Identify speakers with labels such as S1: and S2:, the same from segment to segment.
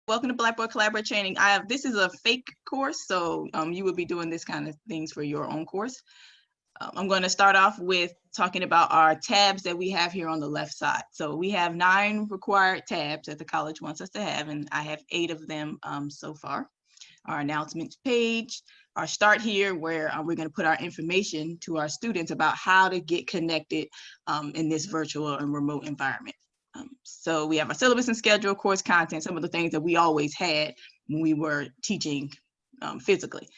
S1: Welcome to Blackboard Collaborate Training. This is a fake course, so you would be doing this kind of things for your own course. I'm going to start off with talking about our tabs that we have here on the left side. So we have 9 required tabs that the college wants us to have, and I have 8 of them so far. Our announcements page, our start here, where we're going to put our information to our students about how to get connected in this virtual and remote environment. So we have our syllabus and schedule, course content, some of the things that we always had when we were teaching physically.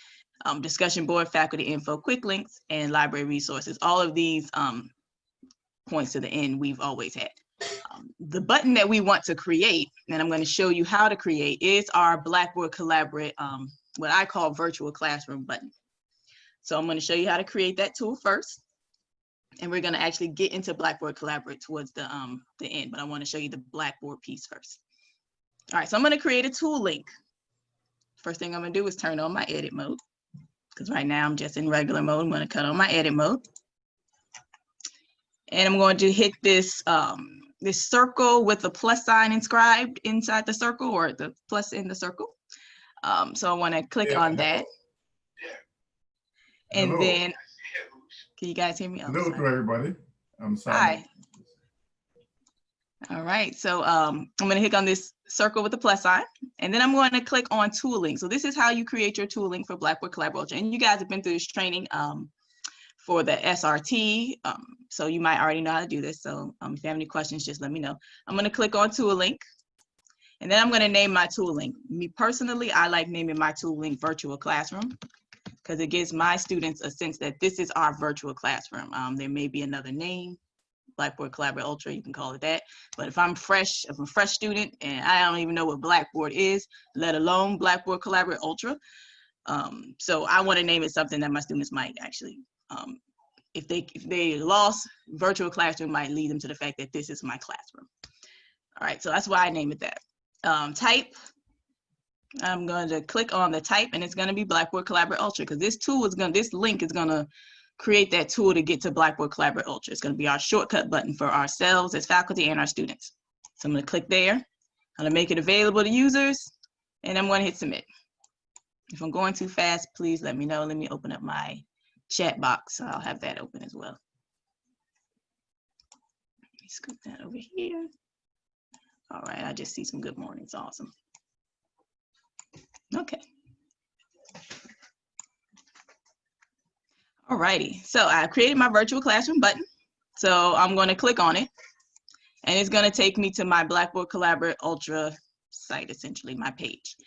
S1: Discussion board, faculty info, quick links, and library resources. All of these points to the end we've always had. The button that we want to create, and I'm going to show you how to create, is our Blackboard Collaborate, what I call virtual classroom button. So I'm going to show you how to create that tool first. And we're going to actually get into Blackboard Collaborate towards the end, but I want to show you the Blackboard piece first. All right, so I'm going to create a tool link. First thing I'm going to do is turn on my edit mode, because right now I'm just in regular mode. I'm going to cut on my edit mode. And I'm going to hit this, this circle with the plus sign inscribed inside the circle, or the plus in the circle. So I want to click on that. And then, can you guys hear me?
S2: Hello to everybody. I'm sorry.
S1: Hi. All right, so I'm going to hit on this circle with the plus sign, and then I'm going to click on tooling. So this is how you create your tooling for Blackboard Collaborate Ultra. And you guys have been through this training for the SRT, so you might already know how to do this. So if you have any questions, just let me know. I'm going to click on tooling, and then I'm going to name my tooling. Me personally, I like naming my tooling virtual classroom, because it gives my students a sense that this is our virtual classroom. There may be another name, Blackboard Collaborate Ultra, you can call it that. But if I'm a fresh student and I don't even know what Blackboard is, let alone Blackboard Collaborate Ultra. So I want to name it something that my students might actually, if they lost, virtual classroom might lead them to the fact that this is my classroom. All right, so that's why I name it that. Type. I'm going to click on the type, and it's going to be Blackboard Collaborate Ultra, because this tool is going to, this link is going to create that tool to get to Blackboard Collaborate Ultra. It's going to be our shortcut button for ourselves as faculty and our students. So I'm going to click there. I'm going to make it available to users, and I'm going to hit submit. If I'm going too fast, please let me know. Let me open up my chat box. So I'll have that open as well. Let me scoop that over here. All right, I just see some good mornings. Awesome. Okay. All righty, so I created my virtual classroom button. So I'm going to click on it, and it's going to take me to my Blackboard Collaborate Ultra site, essentially my page.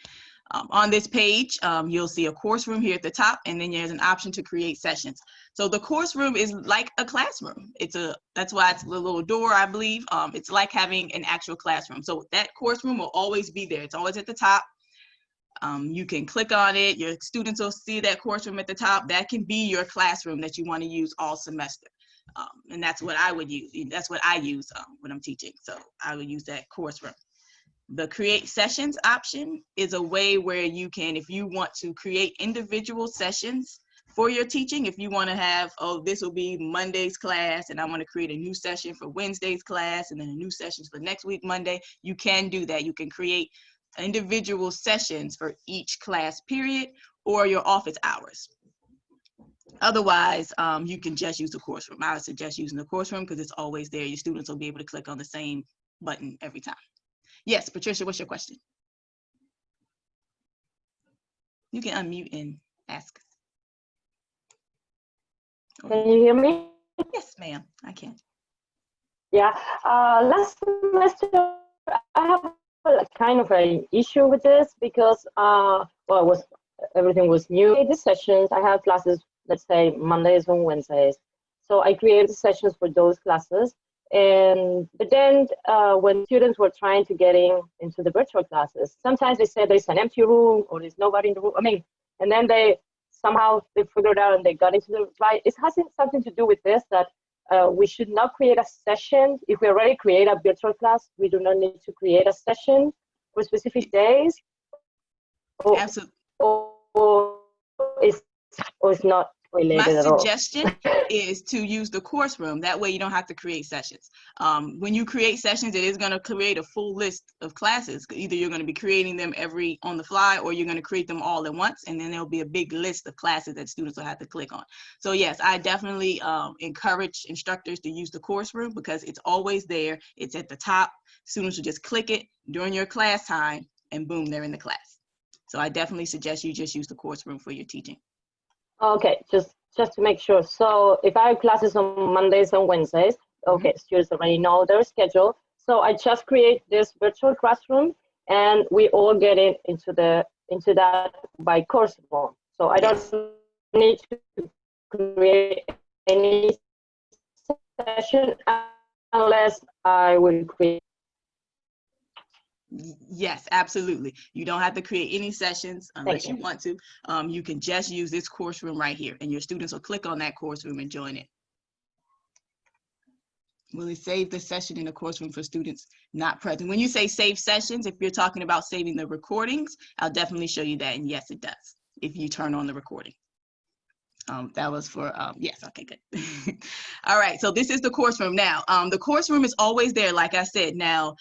S1: On this page, you'll see a course room here at the top, and then there's an option to create sessions. So the course room is like a classroom. That's why it's a little door, I believe. It's like having an actual classroom. So that course room will always be there. It's always at the top. You can click on it. Your students will see that course room at the top. That can be your classroom that you want to use all semester. And that's what I would use. That's what I use when I'm teaching. So I would use that course room. The create sessions option is a way where you can, if you want to create individual sessions for your teaching, if you want to have, oh, this will be Monday's class, and I want to create a new session for Wednesday's class, and then a new session for next week, Monday, you can do that. You can create individual sessions for each class period or your office hours. Otherwise, you can just use the course room. I would suggest using the course room because it's always there. Your students will be able to click on the same button every time. Yes, Patricia, what's your question? You can unmute and ask.
S3: Can you hear me?
S1: Yes, ma'am, I can.
S3: Yeah, last semester I have kind of an issue with this because well, everything was new. These sessions, I have classes, let's say Mondays and Wednesdays. So I created sessions for those classes. But then when students were trying to get into the virtual classes, sometimes they said there's an empty room or there's nobody in the room. I mean, and then they figured out and they got into the right. It has something to do with this, that we should not create a session. If we already create a virtual class, we do not need to create a session for specific days.
S1: Absolutely.
S3: Or it's not related at all.
S1: suggestion is to use the course room. That way you don't have to create sessions. When you create sessions, it is going to create a full list of classes. Either you're going to be creating them every on the fly, or you're going to create them all at once, and then there'll be a big list of classes that students will have to click on. So yes, I definitely encourage instructors to use the course room because it's always there. It's at the top. Students will just click it during your class time, and boom, they're in the class. So I definitely suggest you just use the course room for your teaching.
S3: Okay, just to make sure. So if I have classes on Mondays and Wednesdays, okay, students already know their schedule. So I just create this virtual classroom, and we all get into that by course room. So I don't need to create any session unless I will create.
S1: Yes, absolutely. You don't have to create any sessions unless you want to. You can just use this course room right here, and your students will click on that course room and join it. Will it save the session in the course room for students not present? When you say save sessions, if you're talking about saving the recordings, I'll definitely show you that. And yes, it does if you turn on the recording. That was for, yes, okay, good. All right, so this is the course room. Now, the course room is always there, like I said. Now,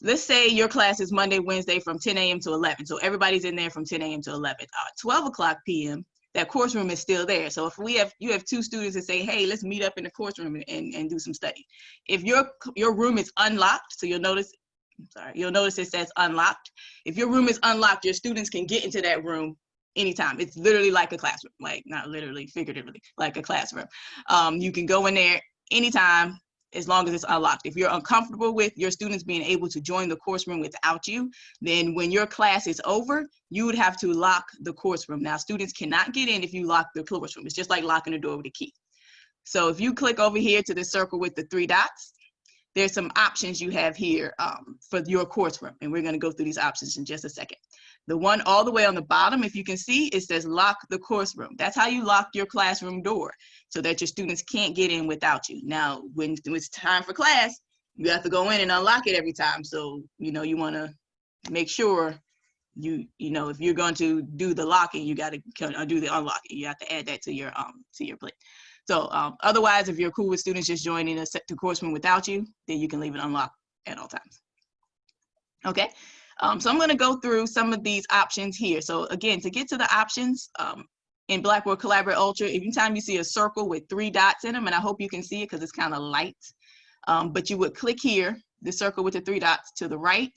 S1: let's say your class is Monday, Wednesday from 10 a.m. to 11. So everybody's in there from 10 a.m. to 11. 12 o'clock p.m., that course room is still there. So if you have two students that say, hey, let's meet up in the course room and do some study. If your room is unlocked, so you'll notice it says unlocked. If your room is unlocked, your students can get into that room anytime. It's literally like a classroom, like not literally, figuratively, like a classroom. You can go in there anytime, as long as it's unlocked. If you're uncomfortable with your students being able to join the course room without you, then when your class is over, you would have to lock the course room. Now, students cannot get in if you lock the course room. It's just like locking the door with a key. So if you click over here to the circle with the 3 dots, there's some options you have here for your course room. And we're going to go through these options in just a second. The one all the way on the bottom, if you can see, it says lock the course room. That's how you lock your classroom door so that your students can't get in without you. Now, when it's time for class, you have to go in and unlock it every time. So, you want to make sure if you're going to do the locking, you got to do the unlocking. You have to add that to your plate. So otherwise, if you're cool with students just joining the course room without you, then you can leave it unlocked at all times. Okay. So I'm going to go through some of these options here. So again, to get to the options in Blackboard Collaborate Ultra, anytime you see a circle with 3 dots in them, and I hope you can see it because it's kind of light, but you would click here, the circle with the 3 dots to the right,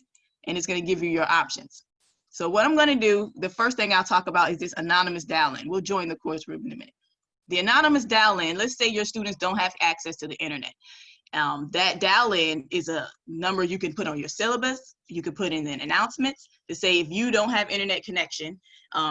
S1: and it's going to give you your options. So what I'm going to do, the first thing I'll talk about is this anonymous dial-in. We'll join the course room in a minute. The anonymous dial-in, let's say your students don't have access to the internet. That dial-in is a number you can put on your syllabus. You can put in an announcements to say if you don't have internet connection,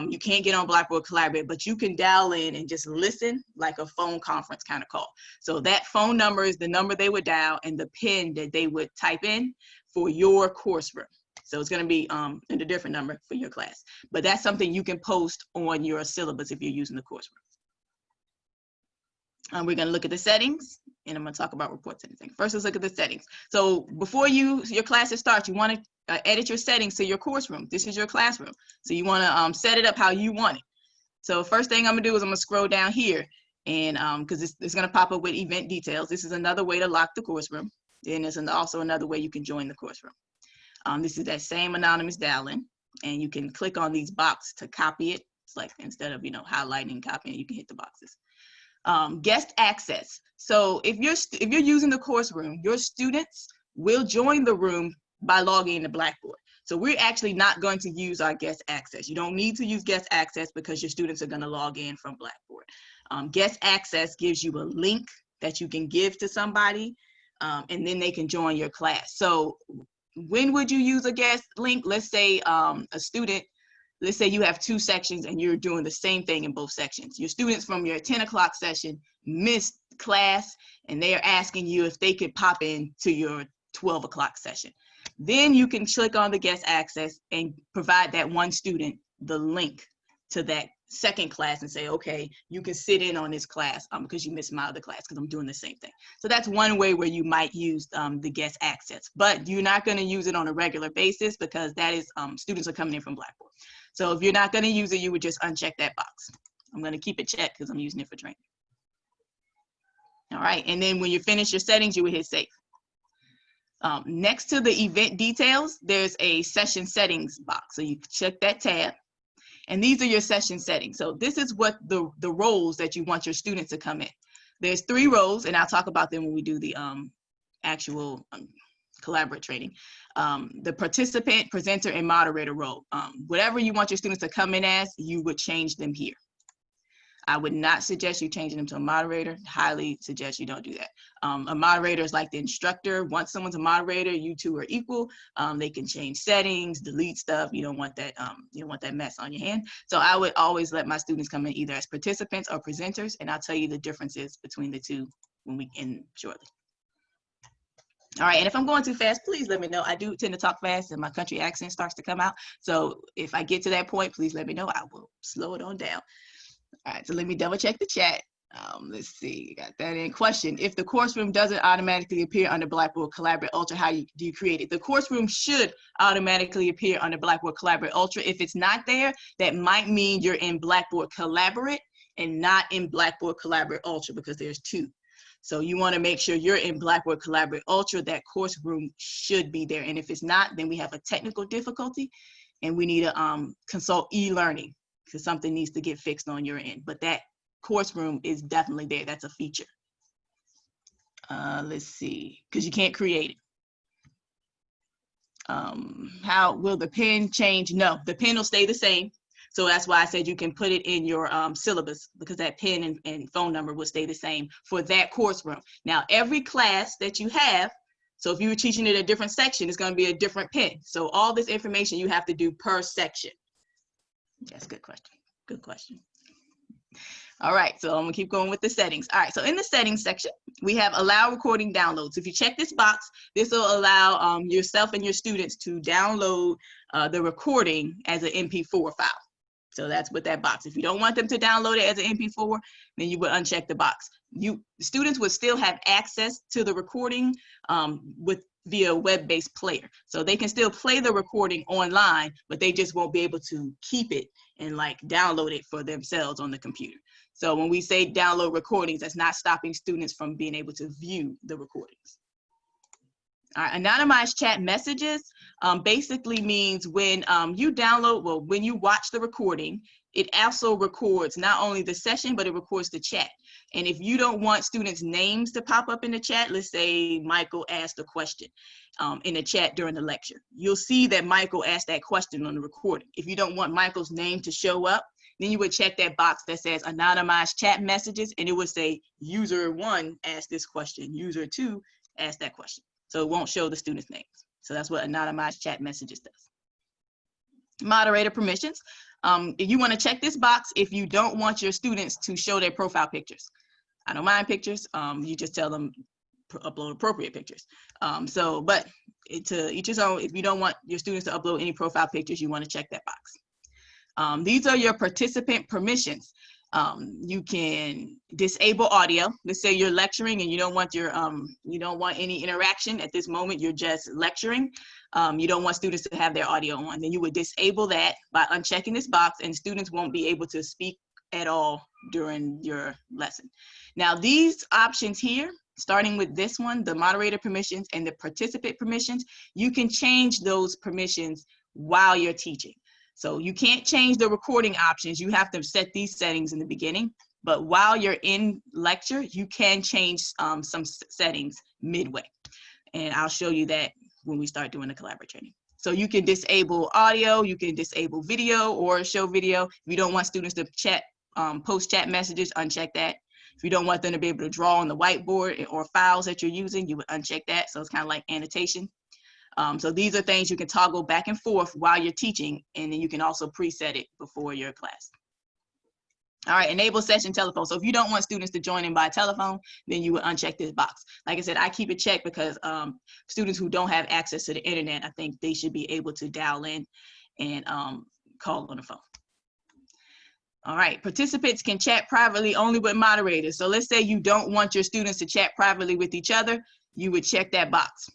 S1: you can't get on Blackboard Collaborate, but you can dial in and just listen like a phone conference kind of call. So that phone number is the number they would dial and the PIN that they would type in for your course room. So it's going to be in a different number for your class. But that's something you can post on your syllabus if you're using the course room. We're going to look at the settings, and I'm going to talk about reports and everything. First, let's look at the settings. So before your classes start, you want to edit your settings to your course room. This is your classroom. So you want to set it up how you want it. So first thing I'm going to do is I'm going to scroll down here, and because it's going to pop up with event details. This is another way to lock the course room. Then there's also another way you can join the course room. This is that same anonymous dial-in, and you can click on these boxes to copy it. It's like instead of highlighting and copying, you can hit the boxes. Guest access. So if you're using the course room, your students will join the room by logging into Blackboard. So we're actually not going to use our guest access. You don't need to use guest access because your students are going to log in from Blackboard. Guest access gives you a link that you can give to somebody, and then they can join your class. So when would you use a guest link? Let's say let's say you have 2 sections and you're doing the same thing in both sections. Your students from your 10 o'clock session missed class and they're asking you if they could pop in to your 12 o'clock session. Then you can click on the guest access and provide that one student the link to that second class and say, okay, you can sit in on this class because you missed my other class because I'm doing the same thing. So that's one way where you might use the guest access, but you're not going to use it on a regular basis because that is students are coming in from Blackboard. So if you're not going to use it, you would just uncheck that box. I'm going to keep it checked because I'm using it for training. All right, and then when you finish your settings, you would hit save. Next to the event details, there's a session settings box. So you check that tab. And these are your session settings. So this is what the roles that you want your students to come in. There's 3 roles, and I'll talk about them when we do the actual collaborate training. The participant, presenter, and moderator role. Whatever you want your students to come in as, you would change them here. I would not suggest you changing them to a moderator. Highly suggest you don't do that. A moderator is like the instructor. Once someone's a moderator, you two are equal. They can change settings, delete stuff. You don't want that. You don't want that mess on your hand. So I would always let my students come in either as participants or presenters, and I'll tell you the differences between the two when we end shortly. All right, and if I'm going too fast, please let me know. I do tend to talk fast and my country accent starts to come out. So if I get to that point, please let me know. I will slow it on down. All right, so let me double check the chat. Let's see, got that in. Question: if the course room doesn't automatically appear under Blackboard Collaborate Ultra, how do you create it? The course room should automatically appear under Blackboard Collaborate Ultra. If it's not there, that might mean you're in Blackboard Collaborate and not in Blackboard Collaborate Ultra, because there's 2. So you want to make sure you're in Blackboard Collaborate Ultra. That course room should be there. And if it's not, then we have a technical difficulty and we need to consult e-learning, because something needs to get fixed on your end. But that course room is definitely there. That's a feature. Let's see, because you can't create it. How will the pen change? No, the pen will stay the same. So that's why I said you can put it in your syllabus, because that pen and phone number will stay the same for that course room. Now, every class that you have, so if you were teaching it a different section, it's going to be a different pen. So all this information you have to do per section. That's a good question. Good question. All right, so I'm gonna keep going with the settings. All right, so in the settings section, we have allow recording downloads. If you check this box, this will allow yourself and your students to download the recording as an MP4 file. So that's what that box. If you don't want them to download it as an MP4, then you would uncheck the box. Students would still have access to the recording via web-based player. So they can still play the recording online, but they just won't be able to keep it and like download it for themselves on the computer. So when we say download recordings, that's not stopping students from being able to view the recordings. All right, anonymized chat messages basically means when you download, well, when you watch the recording, it also records not only the session, but it records the chat. And if you don't want students' names to pop up in the chat, let's say Michael asked a question in the chat during the lecture, you'll see that Michael asked that question on the recording. If you don't want Michael's name to show up, then you would check that box that says anonymized chat messages, and it would say user 1 asked this question, user 2 asked that question. So it won't show the students' names. So that's what anonymized chat messages does. Moderator permissions. If you want to check this box if you don't want your students to show their profile pictures. I don't mind pictures. You just tell them upload appropriate pictures. But to each his own. If you don't want your students to upload any profile pictures, you want to check that box. These are your participant permissions. You can disable audio. Let's say you're lecturing and you don't want any interaction at this moment. You're just lecturing. You don't want students to have their audio on. Then you would disable that by unchecking this box, and students won't be able to speak at all during your lesson. Now, these options here, starting with this one, the moderator permissions and the participant permissions, you can change those permissions while you're teaching. So you can't change the recording options. You have to set these settings in the beginning, but while you're in lecture, you can change some settings midway. And I'll show you that when we start doing the collaborate training. So you can disable audio, you can disable video or show video. If you don't want students to chat, post chat messages, uncheck that. If you don't want them to be able to draw on the whiteboard or files that you're using, you would uncheck that. So it's kind of like annotation. So these are things you can toggle back and forth while you're teaching, and then you can also preset it before your class. All right, enable session telephone. So if you don't want students to join in by telephone, then you would uncheck this box. Like I said, I keep it checked because students who don't have access to the internet, I think they should be able to dial in and call on the phone. All right, participants can chat privately only with moderators. So let's say you don't want your students to chat privately with each other, you would check that box.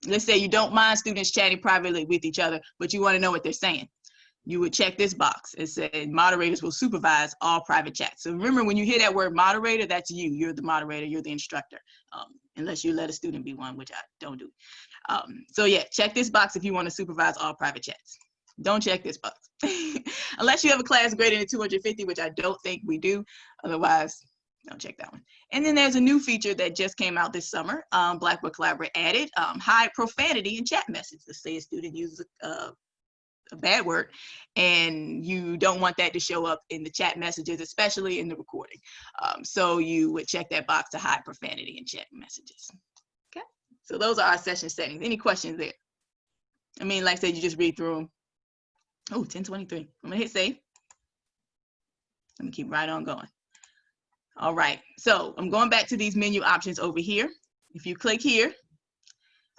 S1: Let's say you don't mind students chatting privately with each other, but you want to know what they're saying. you would check this box. It said moderators will supervise all private chats. So remember, when you hear that word moderator, that's you. You're the moderator, you're the instructor, unless you let a student be one, which I don't do. So yeah, check this box if you want to supervise all private chats. Don't check this box. Unless you have a class greater than 250, which I don't think we do. Otherwise, don't check that one. And then there's a new feature that just came out this summer. Blackboard Collaborate added hide profanity in chat messages. Let's say a student uses a bad word and you don't want that to show up in the chat messages, especially in the recording. So you would check that box to hide profanity in chat messages. Okay, so those are our session settings. Any questions there? I mean, like I said, you just read through them. Oh, 10:23. I'm gonna hit save. Let me keep right on going. All right, so I'm going back to these menu options over here. If you click here,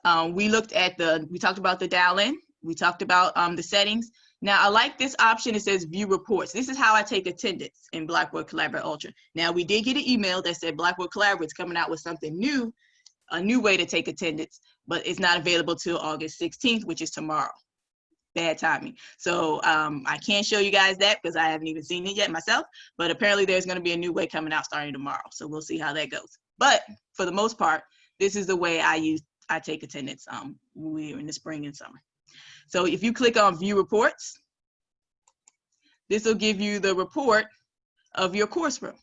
S1: we talked about the dial in. We talked about the settings. Now, I like this option. It says view reports. This is how I take attendance in Blackboard Collaborate Ultra. Now, we did get an email that said Blackboard Collaborate's coming out with something new, a new way to take attendance, but it's not available till August 16th, which is tomorrow. Bad timing. So I can't show you guys that because I haven't even seen it yet myself, but apparently there's going to be a new way coming out starting tomorrow. So we'll see how that goes. But for the most part, this is the way I take attendance in the spring and summer. So if you click on view reports, this will give you the report of your course room.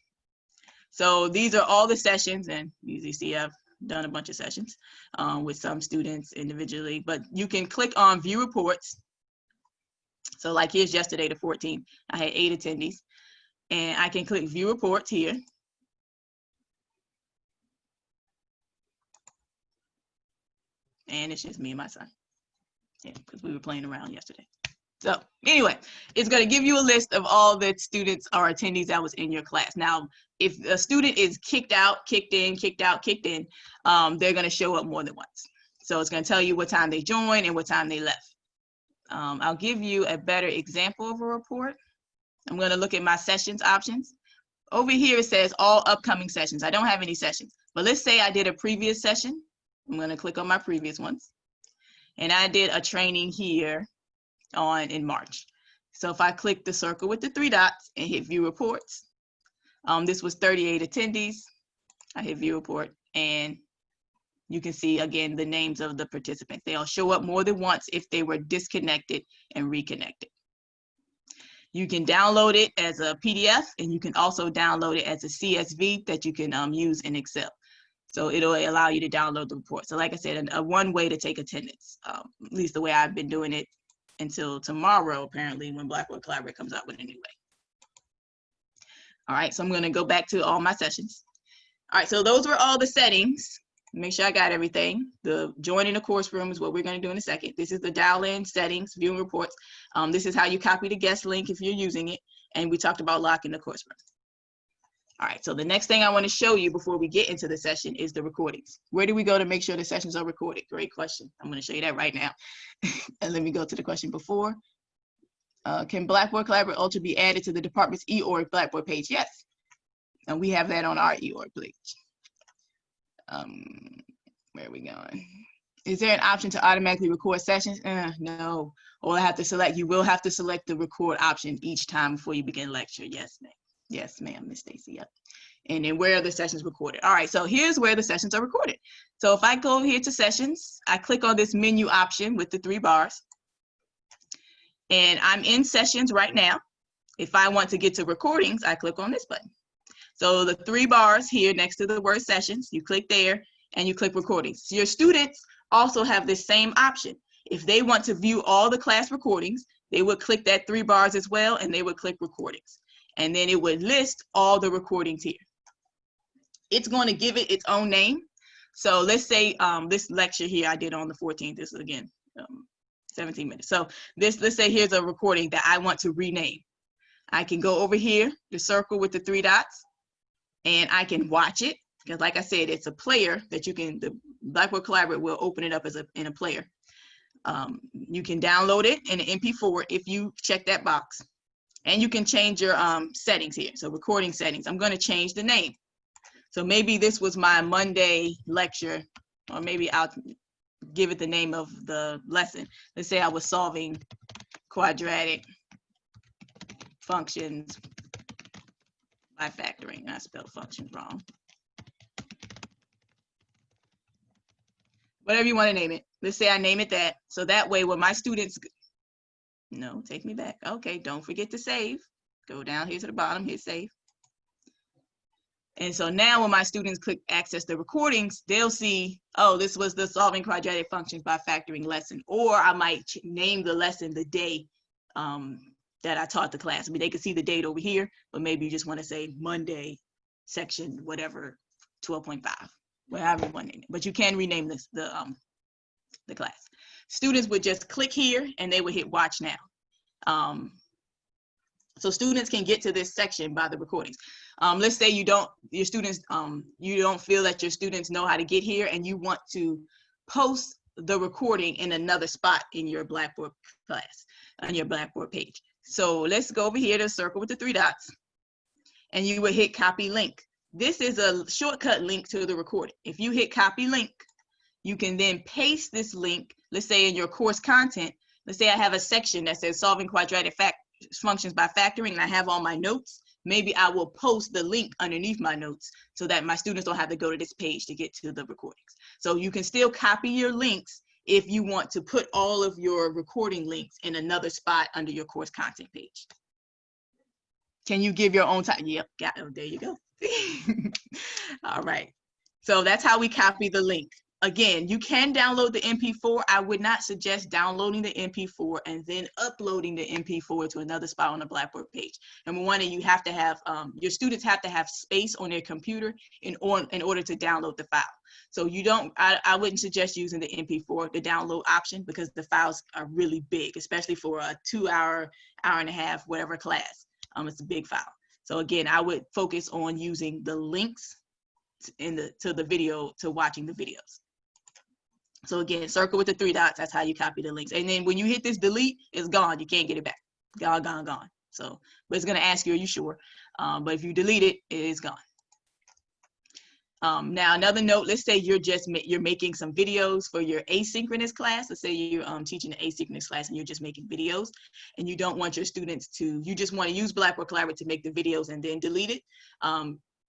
S1: So these are all the sessions, and you see I've done a bunch of sessions with some students individually, but you can click on view reports. So like here's yesterday, the 14th, I had 8 attendees, and I can click view reports here. And it's just me and my son. Yeah, because we were playing around yesterday. So anyway, it's going to give you a list of all the students or attendees that was in your class. Now, if a student is kicked out, kicked in, kicked out, kicked in, they're going to show up more than once. So it's going to tell you what time they joined and what time they left. I'll give you a better example of a report. I'm going to look at my sessions options. Over here, it says all upcoming sessions. I don't have any sessions, but let's say I did a previous session. I'm going to click on my previous ones. And I did a training here in March. So if I click the circle with the 3 dots and hit view reports, this was 38 attendees. I hit view report, and you can see again the names of the participants. They'll show up more than once if they were disconnected and reconnected. You can download it as a PDF, and you can also download it as a CSV that you can use in Excel. So it'll allow you to download the report. So like I said, one way to take attendance, at least the way I've been doing it until tomorrow, apparently, when Blackboard Collaborate comes out with a new way. All right, so I'm gonna go back to all my sessions. All right, so those were all the settings. Make sure I got everything. The joining the course room is what we're gonna do in a second. This is the dial in settings, viewing reports. This is how you copy the guest link if you're using it. And we talked about locking the course room. All right, so the next thing I want to show you before we get into the session is the recordings. Where do we go to make sure the sessions are recorded? Great question. I'm going to show you that right now. And let me go to the question before. Can Blackboard Collaborate Ultra be added to the department's eOrg Blackboard page? Yes. And we have that on our eOrg page. Where are we going? Is there an option to automatically record sessions? No. Or I have to select, you will have to select the record option each time before you begin lecture. Yes, ma'am. Yes, ma'am, Miss Stacy, yep. And then where are the sessions recorded? All right, so here's where the sessions are recorded. So if I go here to sessions, I click on this menu option with the 3 bars. And I'm in sessions right now. If I want to get to recordings, I click on this button. So the 3 bars here next to the word sessions, you click there and you click recordings. So your students also have this same option. If they want to view all the class recordings, they would click that 3 bars as well, and they would click recordings. And then it would list all the recordings here. It's going to give it its own name. So let's say this lecture here I did on the 14th. This is again 17 minutes. So let's say here's a recording that I want to rename. I can go over here, the circle with the 3 dots, and I can watch it. Because like I said, it's a player that you can, the Blackboard Collaborate will open it up as in a player. You can download it in an MP4 if you check that box. And you can change your settings here. So recording settings, I'm gonna change the name. So maybe this was my Monday lecture, or maybe I'll give it the name of the lesson. Let's say I was solving quadratic functions by factoring. I spelled functions wrong. Whatever you want to name it. Let's say I name it that. So that way when my students, no, take me back. Okay, don't forget to save. Go down here to the bottom, hit save. And so now when my students click access the recordings, they'll see, oh, this was the solving quadratic functions by factoring lesson. Or I might name the lesson the day that I taught the class. I mean, they can see the date over here, but maybe you just want to say Monday, section, whatever, 12.5, whatever you want to name it. But you can rename this, the class. Students would just click here and they would hit watch now. So students can get to this section by the recordings. Let's say you don't feel that your students know how to get here and you want to post the recording in another spot in your Blackboard class, on your Blackboard page. So let's go over here to circle with the 3 dots and you would hit copy link. This is a shortcut link to the recording. If you hit copy link, you can then paste this link, let's say in your course content. Let's say I have a section that says solving quadratic functions by factoring and I have all my notes. Maybe I will post the link underneath my notes so that my students don't have to go to this page to get to the recordings. So you can still copy your links if you want to put all of your recording links in another spot under your course content page. Can you give your own time? Yep, got it. There you go. All right. So that's how we copy the link. Again, you can download the MP4. I would not suggest downloading the MP4 and then uploading the MP4 to another spot on the Blackboard page. Number one, you have to have, your students have to have space on their computer in order to download the file. So you don't, I wouldn't suggest using the MP4, the download option, because the files are really big, especially for a 2-hour, hour and a half, whatever class. It's a big file. So again, I would focus on using the links to the video, to watching the videos. So again, circle with the 3 dots, that's how you copy the links. And then when you hit this delete, it's gone. You can't get it back. Gone, gone, gone. So, but it's gonna ask you, are you sure? But if you delete it, it is gone. Now another note, let's say you're making some videos for your asynchronous class. Let's say you're teaching an asynchronous class and you're just making videos and you don't want your students to, you just want to use Blackboard Collaborate to make the videos and then delete it.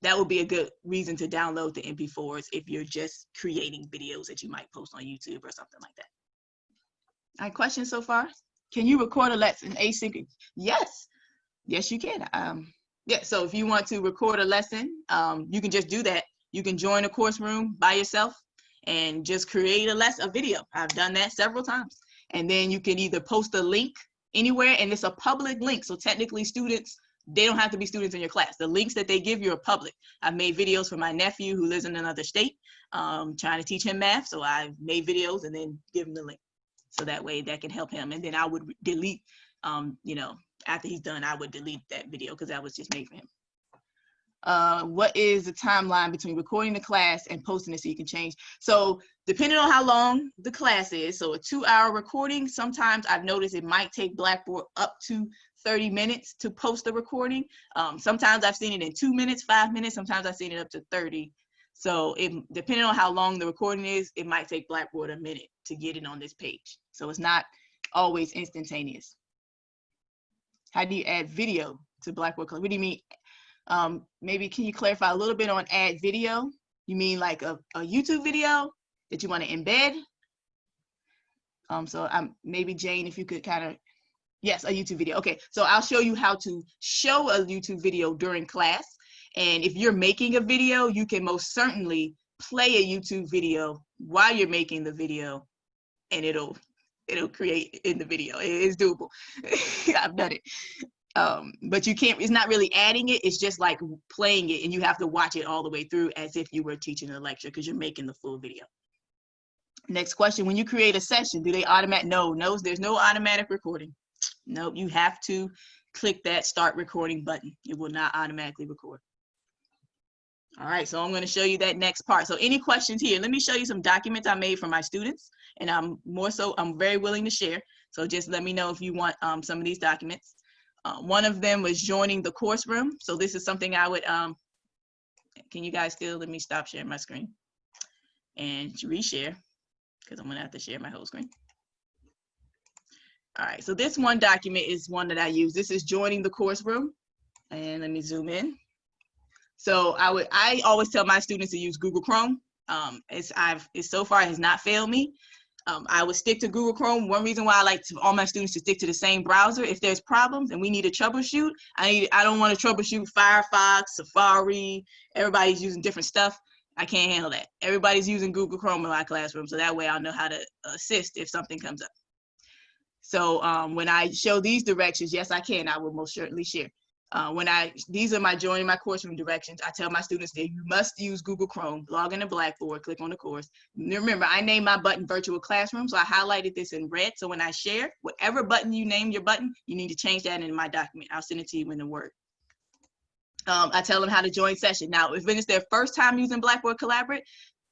S1: That would be a good reason to download the MP4s if you're just creating videos that you might post on YouTube or something like that. All right, questions so far? Can you record a lesson asynchronous? Yes, yes you can. Yeah, so if you want to record a lesson, you can just do that. You can join a course room by yourself and just create a video. I've done that several times. And then you can either post a link anywhere, and it's a public link. So technically students, they don't have to be students in your class. The links that they give you are public. I've made videos for my nephew who lives in another state, trying to teach him math. So I've made videos and then give him the link. So that way that can help him. And then I would delete, you know, after he's done, I would delete that video because that was just made for him. What is the timeline between recording the class and posting it so you can change? So depending on how long the class is, so a 2-hour recording, sometimes I've noticed it might take Blackboard up to 30 minutes to post the recording. Sometimes I've seen it in 2 minutes, 5 minutes, sometimes I've seen it up to 30. So depending on how long the recording is, it might take Blackboard a minute to get it on this page. So it's not always instantaneous. How do you add video to Blackboard? What do you mean? Maybe can you clarify a little bit on add video? You mean like a YouTube video that you want to embed? So maybe Jane, if you could kind of, yes, a YouTube video. Okay, so I'll show you how to show a YouTube video during class. And if you're making a video, you can most certainly play a YouTube video while you're making the video, and it'll create in the video. It is doable. I've done it. But you can't, it's not really adding it, it's just like playing it, and you have to watch it all the way through as if you were teaching a lecture because you're making the full video. Next question, when you create a session, do they automatic? No, there's no automatic recording. No, you have to click that start recording button. It will not automatically record. All right, so I'm going to show you that next part. So any questions here? Let me show you some documents I made for my students, and I'm very willing to share. So just let me know if you want some of these documents. One of them was joining the course room. So this is something I would, can you guys still, let me stop sharing my screen and reshare because I'm gonna have to share my whole screen. All right, so this one document is one that I use. This is joining the course room. And let me zoom in. So I always tell my students to use Google Chrome. It so far has not failed me. I would stick to Google Chrome. One reason why I like all my students to stick to the same browser, if there's problems and we need to troubleshoot, I don't want to troubleshoot Firefox, Safari, everybody's using different stuff. I can't handle that. Everybody's using Google Chrome in my classroom, so that way I'll know how to assist if something comes up. So when I show these directions, yes, I can. I will most certainly share. These are my joining my course room directions. I tell my students that you must use Google Chrome, log into Blackboard, click on the course. Remember, I named my button Virtual Classroom, so I highlighted this in red. So when I share, whatever button you name your button, you need to change that in my document. I'll send it to you in the Word. I tell them how to join session. Now, if it's their first time using Blackboard Collaborate,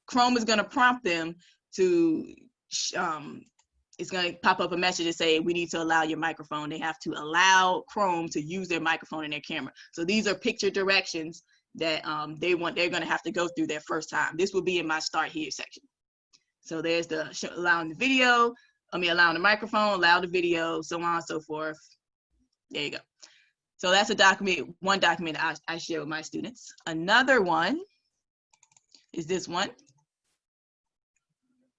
S1: Chrome is going to prompt them to it's going to pop up a message to say, we need to allow your microphone. They have to allow Chrome to use their microphone and their camera. So these are picture directions that they're going to have to go through their first time. This will be in my Start Here section. So there's the allowing the video, allowing the microphone, allow the video, so on and so forth. There you go. So that's a document, one document I share with my students. Another one is this one.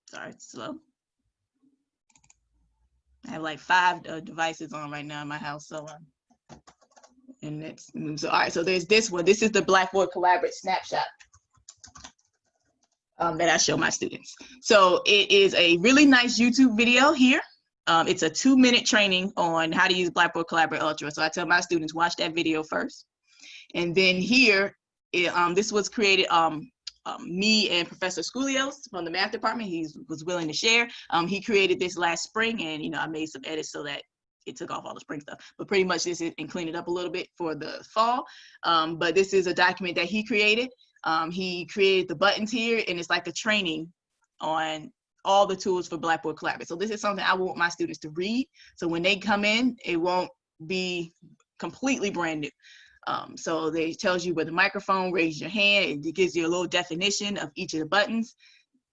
S1: Sorry, it's slow. I have like 5 devices on right now in my house, so and let's move. So all right, so there's this one. This is the Blackboard Collaborate snapshot that I show my students. So it is a really nice YouTube video here. It's a 2-minute training on how to use Blackboard Collaborate Ultra. So I tell my students, watch that video first, and then here, this was created. Me and Professor Schoulios from the math department, he was willing to share. He created this last spring, and I made some edits so that it took off all the spring stuff. But pretty much this is and cleaned it up a little bit for the fall. But this is a document that he created. He created the buttons here, and it's like a training on all the tools for Blackboard Collaborate. So this is something I want my students to read. So when they come in, it won't be completely brand new. So it tells you where the microphone, raise your hand. It gives you a little definition of each of the buttons.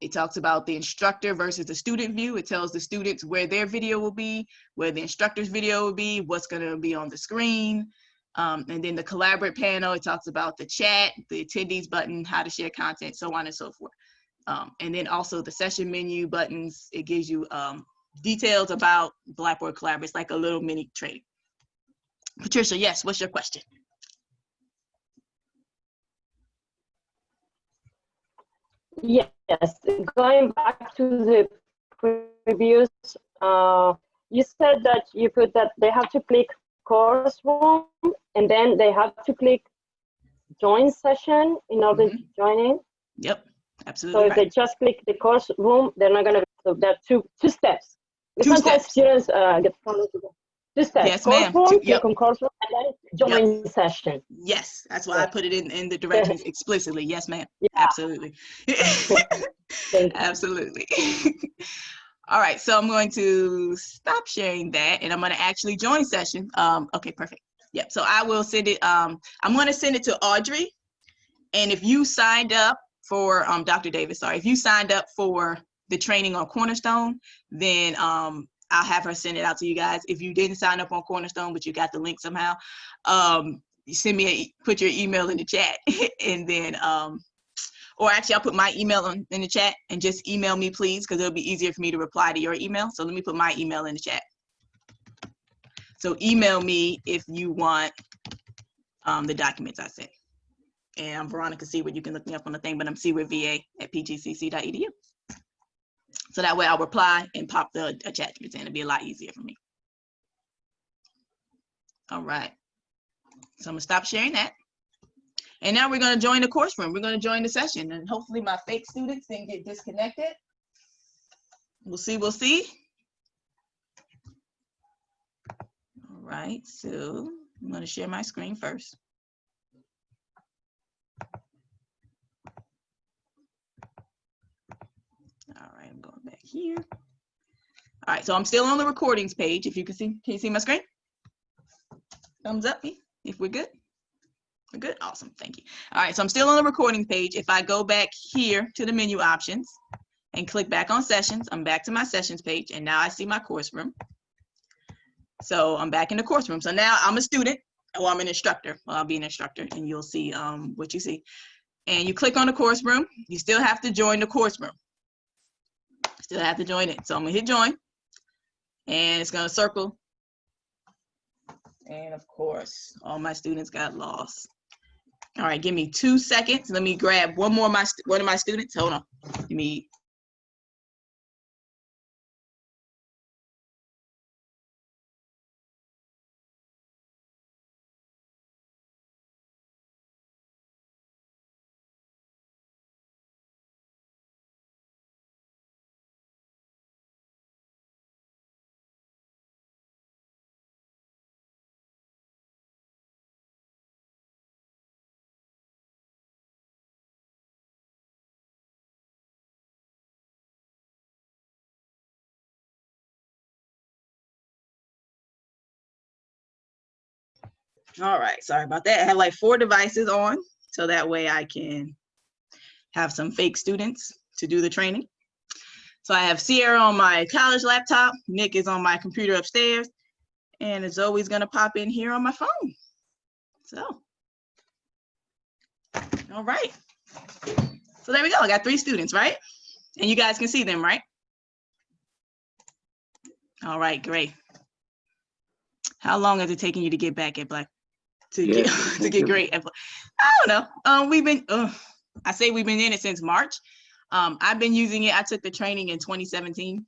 S1: It talks about the instructor versus the student view. It tells the students where their video will be, where the instructor's video will be, what's going to be on the screen. And then the collaborate panel, it talks about the chat, the attendees button, how to share content, so on and so forth. And then also the session menu buttons. It gives you details about Blackboard Collaborate. It's like a little mini training. Patricia, yes, what's your question?
S3: Yes, going back to the previous, you said that you put that they have to click course room and then they have to click join session in order to join in.
S1: Yep, absolutely.
S3: So if they just click the course room, they're not going to. So there are two steps. Sometimes students get followed. 2 steps.
S1: Yes, ma'am.
S3: Click on course room and then join session.
S1: Yes, that's why I put it in the directions explicitly. Yes, ma'am. Yeah. Absolutely. Absolutely. All right, so I'm going to stop sharing that and I'm going to actually join session. Okay, perfect. Yep, so I will send it. I'm going to send it to Audrey. And if you signed up for, Dr. Davis, sorry, if you signed up for the training on Cornerstone, then I'll have her send it out to you guys. If you didn't sign up on Cornerstone, but you got the link somehow, you send me put your email in the chat and then, or actually I'll put my email in the chat and just email me please, because it'll be easier for me to reply to your email. So let me put my email in the chat. So email me if you want the documents I sent. And I'm Veronica Seward. You can look me up on the thing, but I'm sewardva@pgcc.edu. So that way I'll reply and pop the attachments in. It'll be a lot easier for me. All right. So I'm gonna stop sharing that. And now we're gonna join the course room. We're gonna join the session and hopefully my fake students didn't get disconnected. We'll see, we'll see. All right, so I'm gonna share my screen first. All right, I'm going back here. All right, so I'm still on the recordings page. If you can you see my screen? Thumbs up if we're good. We're good, awesome, thank you. All right, so I'm still on the recording page. If I go back here to the menu options and click back on sessions, I'm back to my sessions page and now I see my course room. So I'm back in the course room. So now I'm a student, or I'm an instructor. Well, I'll be an instructor, and you'll see what you see. And you click on the course room. You still have to join the course room. Still have to join it. So I'm gonna hit join, and it's gonna circle. And of course, all my students got lost. All right, give me 2 seconds. Let me grab one of my students. Hold on. Give me. All right, sorry about that. I have like 4 devices on, so that way I can have some fake students to do the training. So I have Sierra on my college laptop, Nick is on my computer upstairs, and Zoe's gonna pop in here on my phone. So, all right. So there we go, I got 3 students, right? And you guys can see them, right? All right, great. How long is it taking you to get back at Black? To get great? I don't know. We've been, I say we've been in it since March. I've been using it. I took the training in 2017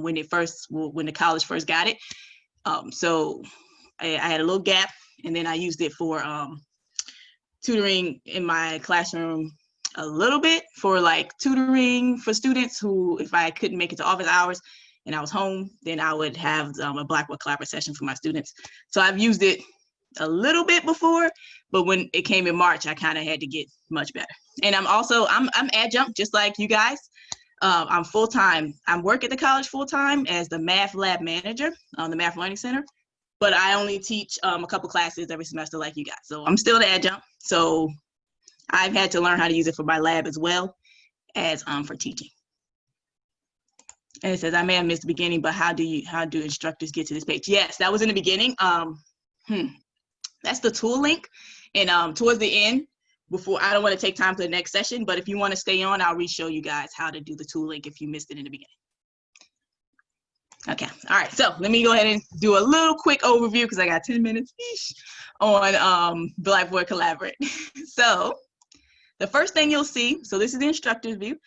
S1: when the college first got it. So I had a little gap, and then I used it for tutoring in my classroom a little bit, for like tutoring for students who, if I couldn't make it to office hours and I was home, then I would have a Blackboard Collaborate session for my students. So I've used it a little bit before, but when it came in March, I kind of had to get much better. And I'm adjunct, just like you guys. I'm full-time. I work at the college full-time as the math lab manager on the Math Learning Center, but I only teach a couple classes every semester like you guys. So I'm still the adjunct. So I've had to learn how to use it for my lab as well as for teaching. And it says, I may have missed the beginning, but how do instructors get to this page? Yes, that was in the beginning. That's the tool link. And towards the end, I don't want to take time to the next session, but if you want to stay on, I'll re-show you guys how to do the tool link if you missed it in the beginning. Okay, all right, so let me go ahead and do a little quick overview because I got 10 minutes on Blackboard Collaborate. So the first thing you'll see, so this is the instructor's view.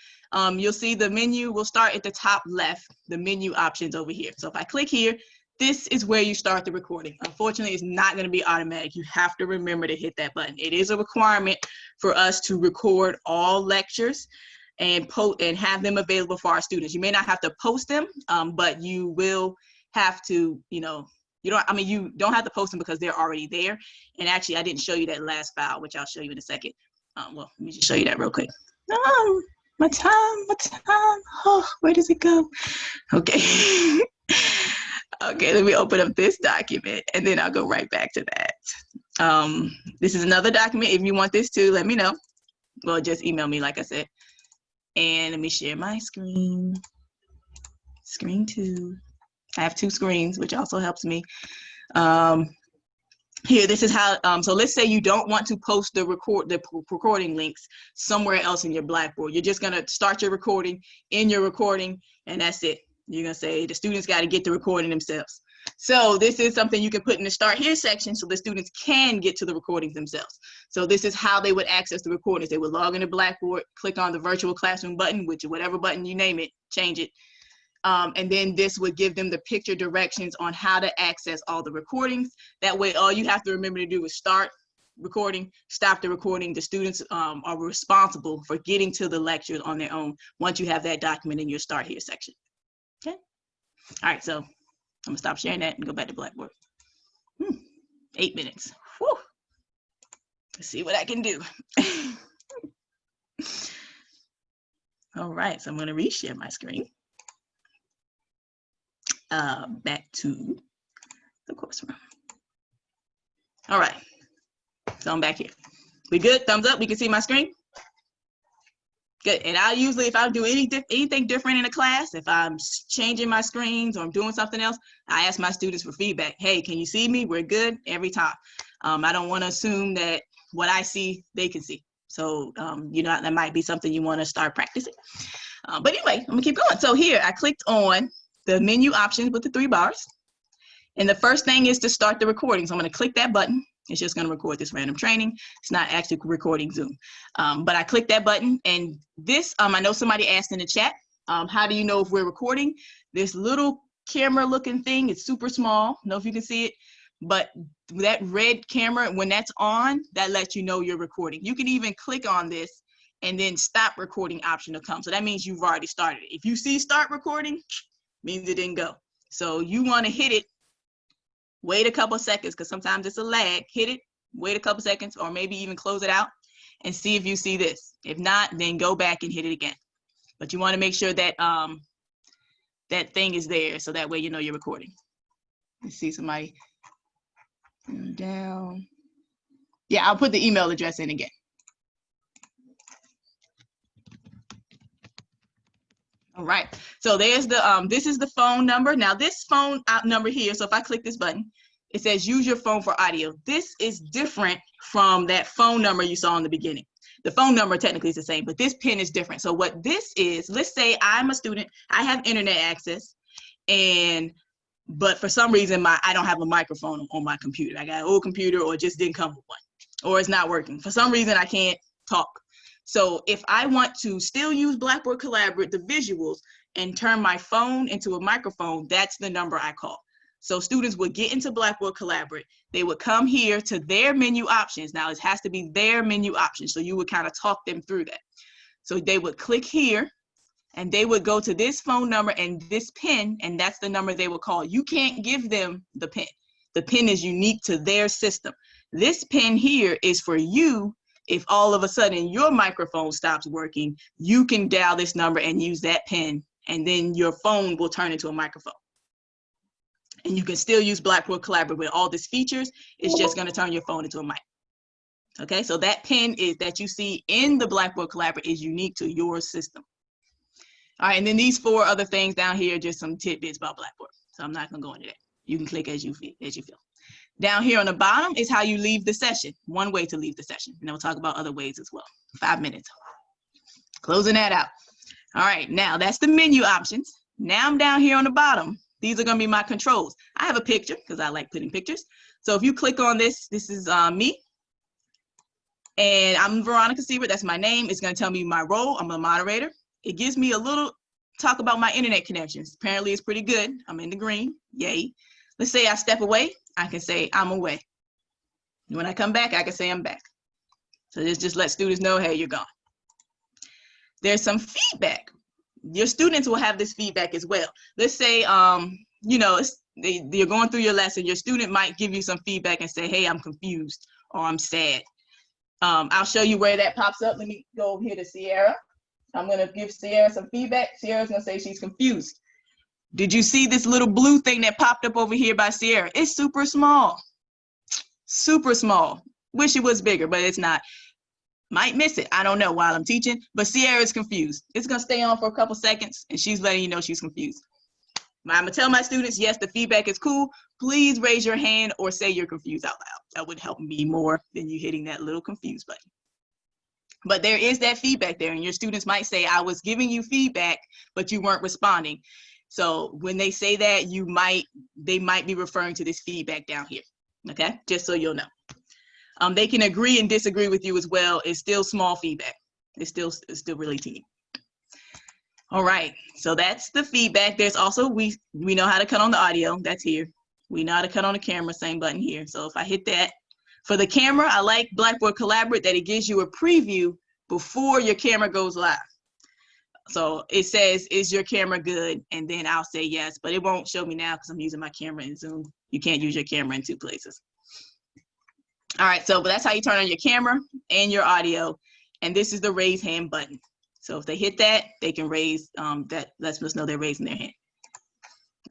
S1: You'll see the menu will start at the top left, the menu options over here. So if I click here, this is where you start the recording. Unfortunately, it's not going to be automatic. You have to remember to hit that button. It is a requirement for us to record all lectures and have them available for our students. You may not have to post them, but you will have to, you don't have to post them because they're already there. And actually, I didn't show you that last file, which I'll show you in a second. Well, let me just show you that real quick. My time. Oh, where does it go? Okay. Okay, let me open up this document and then I'll go right back to that. This is another document. If you want this too, let me know. Well, just email me, like I said. And let me share my screen. Screen 2. I have 2 screens, which also helps me. Here, this is how, so let's say you don't want to post the recording links somewhere else in your Blackboard. You're just gonna start your recording in your recording, and that's it. You're gonna say the students got to get the recording themselves. So this is something you can put in the Start Here section so the students can get to the recordings themselves. So this is how they would access the recordings. They would log into Blackboard, click on the virtual classroom button, which whatever button you name it, change it. And then this would give them the picture directions on how to access all the recordings. That way, all you have to remember to do is start recording, stop the recording. The students are responsible for getting to the lectures on their own once you have that document in your Start Here section. Okay. All right, so I'm gonna stop sharing that and go back to Blackboard. 8 minutes. Whew. Let's see what I can do. All right, so I'm gonna reshare my screen. Back to the course room. All right, so I'm back here. We good? Thumbs up, we can see my screen? Good. And I usually, if I do anything different in a class, if I'm changing my screens or I'm doing something else, I ask my students for feedback. Hey, can you see me? We're good every time. I don't want to assume that what I see, they can see. So, you know, that might be something you want to start practicing. But anyway, I'm gonna keep going. So here, I clicked on the menu options with the 3 bars. And the first thing is to start the recording. So I'm gonna click that button. It's just gonna record this random training. It's not actually recording Zoom. But I clicked that button, and this, I know somebody asked in the chat, how do you know if we're recording? This little camera looking thing, it's super small. I don't know if you can see it, but that red camera, when that's on, that lets you know you're recording. You can even click on this and then stop recording option will come. So that means you've already started it. If you see start recording, means it didn't go. So you wanna hit it, wait a couple seconds, because sometimes it's a lag. Hit it, wait a couple seconds, or maybe even close it out and see if you see this. If not, then go back and hit it again. But you want to make sure that that thing is there, so that way you know you're recording. Let's see somebody down. Yeah, I'll put the email address in again. All right, so there's the, this is the phone number. Now this phone number here, so if I click this button, it says use your phone for audio. This is different from that phone number you saw in the beginning. The phone number technically is the same, but this pin is different. So what this is, let's say I'm a student, I have internet access, but for some reason I don't have a microphone on my computer. I got an old computer, or it just didn't come with one, or it's not working. For some reason I can't talk. So if I want to still use Blackboard Collaborate, the visuals, and turn my phone into a microphone, that's the number I call. So students would get into Blackboard Collaborate. They would come here to their menu options. Now it has to be their menu options. So you would kind of talk them through that. So they would click here, and they would go to this phone number and this pin, and that's the number they would call. You can't give them the pin. The pin is unique to their system. This pin here is for you. If all of a sudden your microphone stops working, you can dial this number and use that pin, and then your phone will turn into a microphone. And you can still use Blackboard Collaborate with all these features. It's just going to turn your phone into a mic. Okay, so that pin is that you see in the Blackboard Collaborate is unique to your system. All right, and then these 4 other things down here, just some tidbits about Blackboard. So I'm not going to go into that. You can click as you feel. Down here on the bottom is how you leave the session. One way to leave the session. And then we'll talk about other ways as well. 5 minutes. Closing that out. All right, now that's the menu options. Now I'm down here on the bottom. These are going to be my controls. I have a picture because I like putting pictures. So if you click on this, this is me. And I'm Veronica Seward. That's my name. It's going to tell me my role. I'm a moderator. It gives me a little talk about my internet connections. Apparently it's pretty good. I'm in the green. Yay. Let's say I step away. I can say I'm away. When I come back, I can say I'm back. So this just lets students know, hey, you're gone. There's some feedback. Your students will have this feedback as well. Let's say, you know, you're going through your lesson. Your student might give you some feedback and say, hey, I'm confused, or I'm sad. I'll show you where that pops up. Let me go over here to Sierra. I'm going to give Sierra some feedback. Sierra's going to say she's confused. Did you see this little blue thing that popped up over here by Sierra? It's super small. Super small. Wish it was bigger, but it's not. Might miss it. I don't know while I'm teaching, but Sierra's confused. It's going to stay on for a couple seconds, and she's letting you know she's confused. I'm going to tell my students, yes, the feedback is cool. Please raise your hand or say you're confused out loud. That would help me more than you hitting that little confused button. But there is that feedback there, and your students might say, I was giving you feedback, but you weren't responding. So when they say that, they might be referring to this feedback down here, okay? Just so you'll know. They can agree and disagree with you as well. It's still small feedback. It's still really teeny. All right, so that's the feedback. There's also, we know how to cut on the audio. That's here. We know how to cut on the camera, same button here. So if I hit that, for the camera, I like Blackboard Collaborate that it gives you a preview before your camera goes live. So it says, is your camera good? And then I'll say yes, but it won't show me now because I'm using my camera in Zoom. You can't use your camera in 2 places. All right, so that's how you turn on your camera and your audio. And this is the raise hand button. So if they hit that, they can raise, that lets us know they're raising their hand.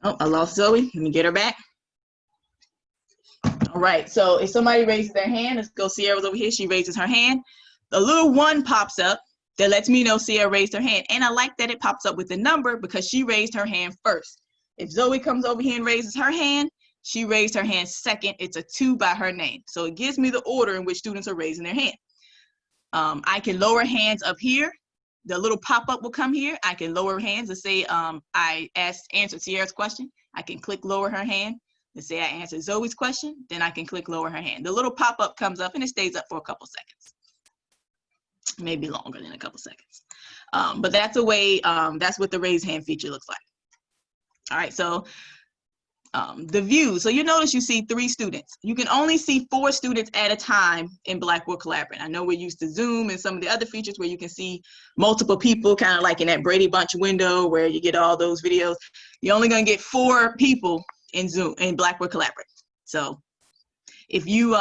S1: Oh, I lost Zoe. Let me get her back. All right, so if somebody raises their hand, let's go. Sierra's over here. She raises her hand. The little 1 pops up. that lets me know Sierra raised her hand. And I like that it pops up with the number because she raised her hand first. If Zoe comes over here and raises her hand, she raised her hand second. It's a 2 by her name. So it gives me the order in which students are raising their hand. I can lower hands up here. The little pop-up will come here. I can lower hands. Let's say I answered Sierra's question. I can click lower her hand. Let's say I answered Zoe's question. Then I can click lower her hand. The little pop-up comes up and it stays up for a couple seconds. Maybe longer than a couple seconds. But that's a way, that's what the raise hand feature looks like. All right, so the view. So you notice you see 3 students. You can only see 4 students at a time in Blackboard Collaborate. I know we're used to Zoom and some of the other features where you can see multiple people, kind of like in that Brady Bunch window where you get all those videos. You're only going to get 4 people in Zoom, in Blackboard Collaborate. So if you,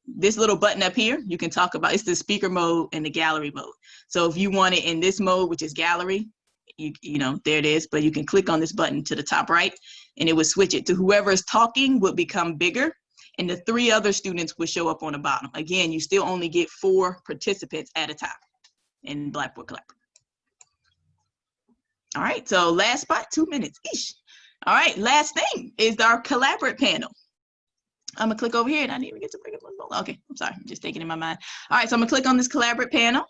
S1: this little button up here, you can talk about, it's the speaker mode and the gallery mode. So if you want it in this mode, which is gallery, you know, there it is, but you can click on this button to the top right and it would switch it to whoever is talking would become bigger and the 3 other students would show up on the bottom. Again, you still only get 4 participants at a time in Blackboard Collaborate. All right, so last spot, 2 minutes. Eesh. All right, last thing is our Collaborate panel. I'm gonna click over here and I didn't even get to bring up my phone. Okay, I'm sorry, I'm just taking it in my mind. All right, so I'm gonna click on this Collaborate panel.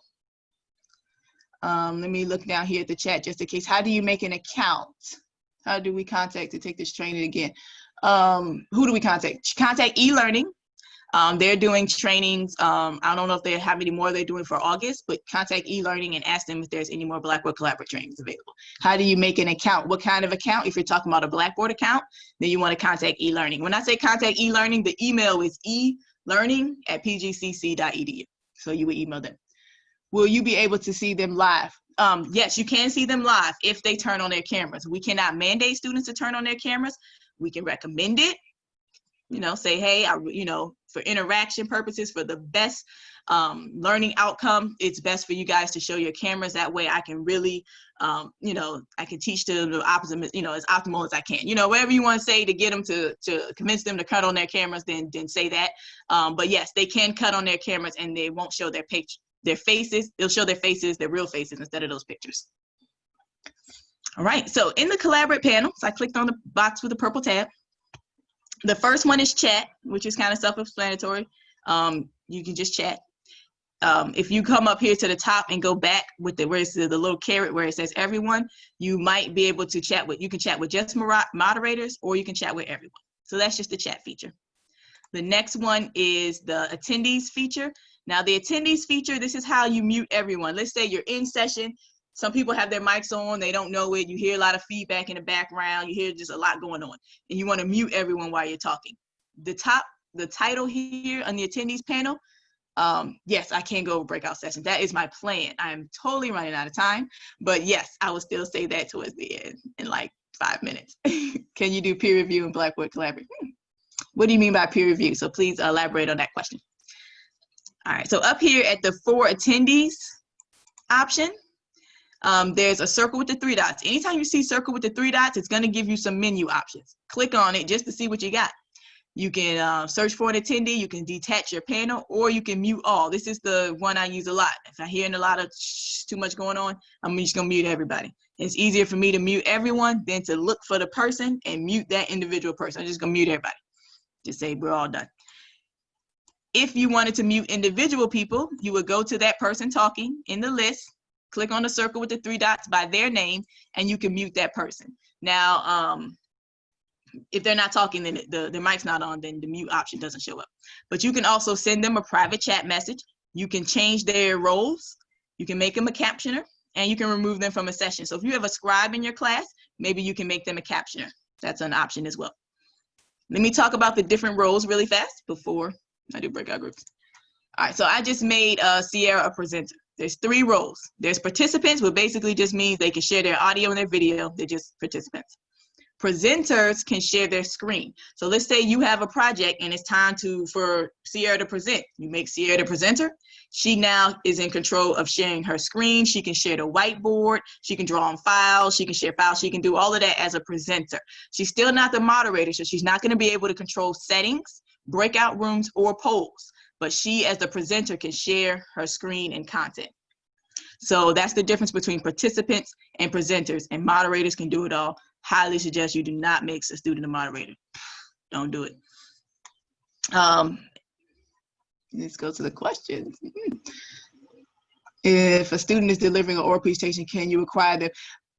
S1: Let me look down here at the chat just in case. How do you make an account? How do we contact to take this training again? Who do we contact? Contact eLearning. They're doing trainings. I don't know if they have any more they're doing for August, but contact eLearning and ask them if there's any more Blackboard Collaborate trainings available. How do you make an account? What kind of account? If you're talking about a Blackboard account, then you want to contact eLearning. When I say contact eLearning, the email is elearning@pgcc.edu. So you would email them. Will you be able to see them live? Yes, you can see them live if they turn on their cameras. We cannot mandate students to turn on their cameras. We can recommend it. You know, say, hey, you know, for interaction purposes, for the best learning outcome, it's best for you guys to show your cameras. That way I can really, you know, I can teach them the opposite, you know, as optimal as I can. You know, whatever you want to say to get them to convince them to cut on their cameras, then say that. But yes, they can cut on their cameras and they won't show their faces. They'll show their faces, their real faces, instead of those pictures. All right, so in the Collaborate panel, so I clicked on the box with the purple tab. The first one is chat, which is kind of self-explanatory. You can just chat. If you come up here to the top and go back with the little caret where it says everyone, you might be able to chat with, you can chat with just moderators or you can chat with everyone. So that's just the chat feature. The next one is the attendees feature. Now the attendees feature, this is how you mute everyone. Let's say you're in session. Some people have their mics on, they don't know it. You hear a lot of feedback in the background. You hear just a lot going on. And you want to mute everyone while you're talking. The title here on the attendees panel, yes, I can go breakout session. That is my plan. I'm totally running out of time. But yes, I will still say that towards the end in like 5 minutes. Can you do peer review in Blackboard Collaborate? What do you mean by peer review? So please elaborate on that question. All right, so up here at the for attendees option, there's a circle with the 3 dots. Anytime you see circle with the 3 dots, it's going to give you some menu options. Click on it just to see what you got. You can search for an attendee, you can detach your panel, or you can mute all. This is the one I use a lot. If I'm hearing a lot of too much going on, I'm just going to mute everybody. It's easier for me to mute everyone than to look for the person and mute that individual person. I'm just going to mute everybody. Just say we're all done. If you wanted to mute individual people, you would go to that person talking in the list, click on the circle with the 3 dots by their name, and you can mute that person. Now, if they're not talking, then the mic's not on, then the mute option doesn't show up. But you can also send them a private chat message. You can change their roles. You can make them a captioner, and you can remove them from a session. So if you have a scribe in your class, maybe you can make them a captioner. That's an option as well. Let me talk about the different roles really fast before I do breakout groups. All right, so I just made Sierra a presenter. There's 3 roles. There's participants, which basically just means they can share their audio and their video. They're just participants. Presenters can share their screen. So let's say you have a project and it's time for Sierra to present. You make Sierra the presenter. She now is in control of sharing her screen. She can share the whiteboard. She can draw on files. She can share files. She can do all of that as a presenter. She's still not the moderator, so she's not going to be able to control settings, breakout rooms, or polls. But she, as the presenter, can share her screen and content. So that's the difference between participants and presenters, and moderators can do it all. Highly suggest you do not make a student a moderator. Don't do it. Let's go to the questions. If a student is delivering an oral presentation, can you require them?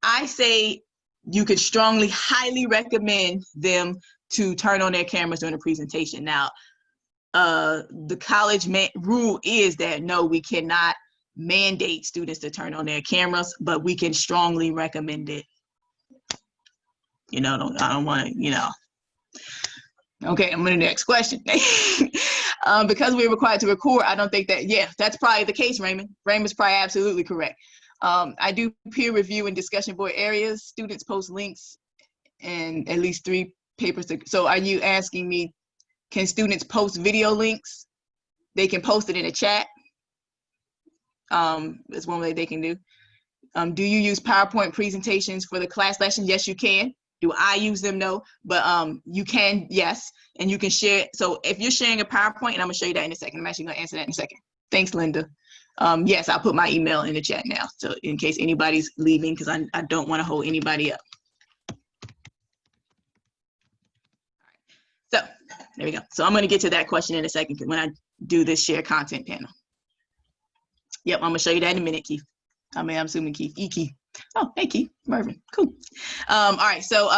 S1: I say you could strongly, highly recommend them to turn on their cameras during the presentation. Now, the college rule is that no, we cannot mandate students to turn on their cameras, but we can strongly recommend it. You know, I don't want to, you know. Okay, I'm on the next question. Because we're required to record, I don't think that, yeah, that's probably the case, Raymond. Raymond's probably absolutely correct. I do peer review and discussion board areas. Students post links and at least 3 papers. So are you asking me, can students post video links? They can post it in a chat. That's one way they can do. Do you use PowerPoint presentations for the class lesson? Yes, you can. Do I use them? No, but you can, yes, and you can share. So if you're sharing a PowerPoint, and I'm gonna show you that in a second. I'm actually gonna answer that in a second. Thanks, Linda. Yes, I'll put my email in the chat now, so in case anybody's leaving, because I don't want to hold anybody up. So there we go. So I'm gonna get to that question in a second when I do this share content panel. Yep, I'm gonna show you that in a minute, Keith. I mean, I'm assuming Keith, Keith. Oh, hey, Keith, Mervin, cool. All right, so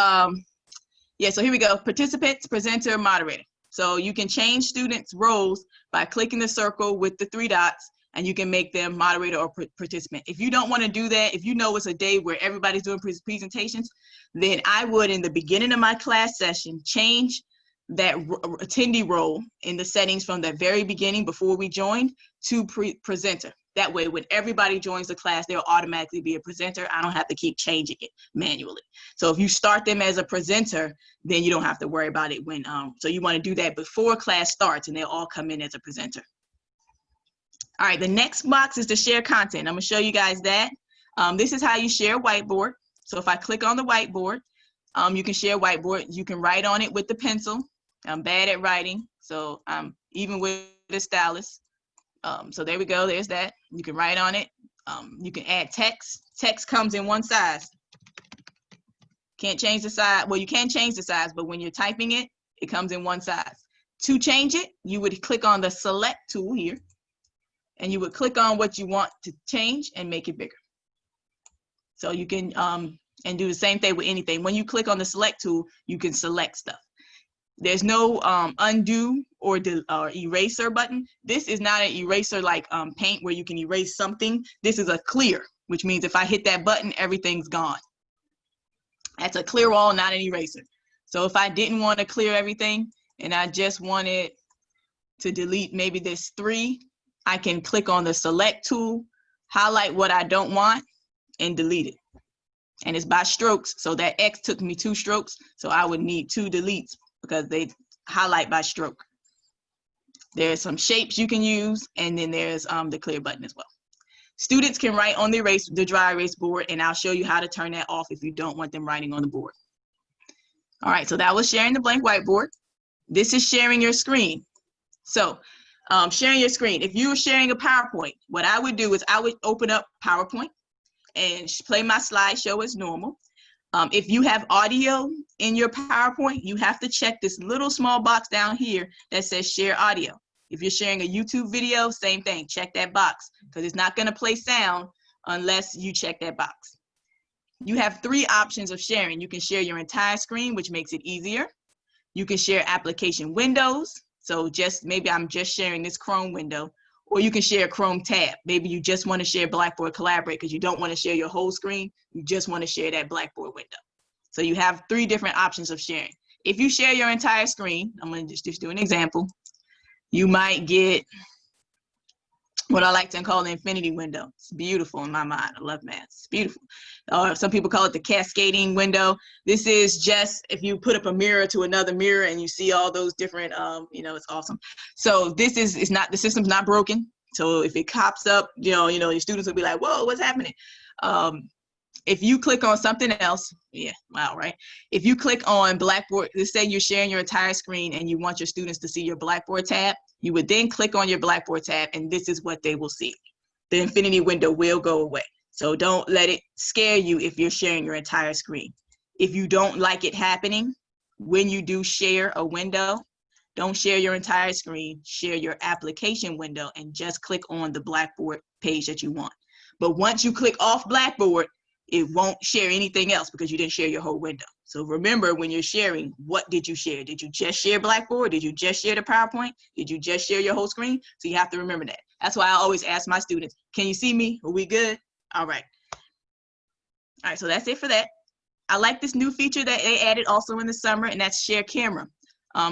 S1: yeah, so here we go. Participants, presenter, moderator. So you can change students' roles by clicking the circle with the 3 dots, and you can make them moderator or participant. If you don't want to do that, if you know it's a day where everybody's doing presentations, then I would, in the beginning of my class session, change that attendee role in the settings from the very beginning before we joined to presenter. That way, when everybody joins the class, they'll automatically be a presenter. I don't have to keep changing it manually. So if you start them as a presenter, then you don't have to worry about it when, so you want to do that before class starts and they'll all come in as a presenter. All right, the next box is to share content. I'm gonna show you guys that. This is how you share whiteboard. So if I click on the whiteboard, you can share whiteboard. You can write on it with the pencil. I'm bad at writing, so even with the stylus. So there we go, there's that. You can write on it. You can add text. Text comes in one size. Can't change the size. Well, you can change the size, but when you're typing it, it comes in one size. To change it, you would click on the select tool here, and you would click on what you want to change and make it bigger. So you can, and do the same thing with anything. When you click on the select tool, you can select stuff. There's no undo or eraser button. This is not an eraser like paint where you can erase something. This is a clear, which means if I hit that button, everything's gone. That's a clear all, not an eraser. So if I didn't want to clear everything and I just wanted to delete maybe this 3, I can click on the select tool, highlight what I don't want, and delete it. And it's by strokes, so that X took me 2 strokes, so I would need 2 deletes because they highlight by stroke. There's some shapes you can use, and then there's the clear button as well. Students can write on the dry erase board, and I'll show you how to turn that off if you don't want them writing on the board. All right, so that was sharing the blank whiteboard. This is sharing your screen. So sharing your screen, if you were sharing a PowerPoint, what I would do is I would open up PowerPoint and play my slideshow as normal. If you have audio in your PowerPoint, you have to check this little small box down here that says share audio. If you're sharing a YouTube video, same thing, check that box because it's not gonna play sound unless you check that box. You have 3 options of sharing. You can share your entire screen, which makes it easier. You can share application windows. So maybe I'm just sharing this Chrome window, or you can share a Chrome tab. Maybe you just want to share Blackboard Collaborate because you don't want to share your whole screen. You just want to share that Blackboard window. So you have 3 different options of sharing. If you share your entire screen, I'm going to just do an example. You might get what I like to call the infinity window. It's beautiful in my mind. I love math. It's beautiful. Or some people call it the cascading window. This is just if you put up a mirror to another mirror and you see all those different, you know, it's awesome. So this is not, the system's not broken. So if it pops up, you know, your students will be like, whoa, what's happening? If you click on something else, yeah, wow, right? If you click on Blackboard, let's say you're sharing your entire screen and you want your students to see your Blackboard tab, you would then click on your Blackboard tab and this is what they will see. the infinity window will go away. So don't let it scare you if you're sharing your entire screen. If you don't like it happening, when you do share a window, don't share your entire screen, share your application window and just click on the Blackboard page that you want. But once you click off Blackboard, it won't share anything else because you didn't share your whole window. So remember, when you're sharing, what did you share? Did you just share Blackboard? Did you just share the PowerPoint? Did you just share your whole screen? So you have to remember that. That's why I always ask my students, can you see me? Are we good? All right. All right, so that's it for that. I like this new feature that they added also in the summer, and that's share camera.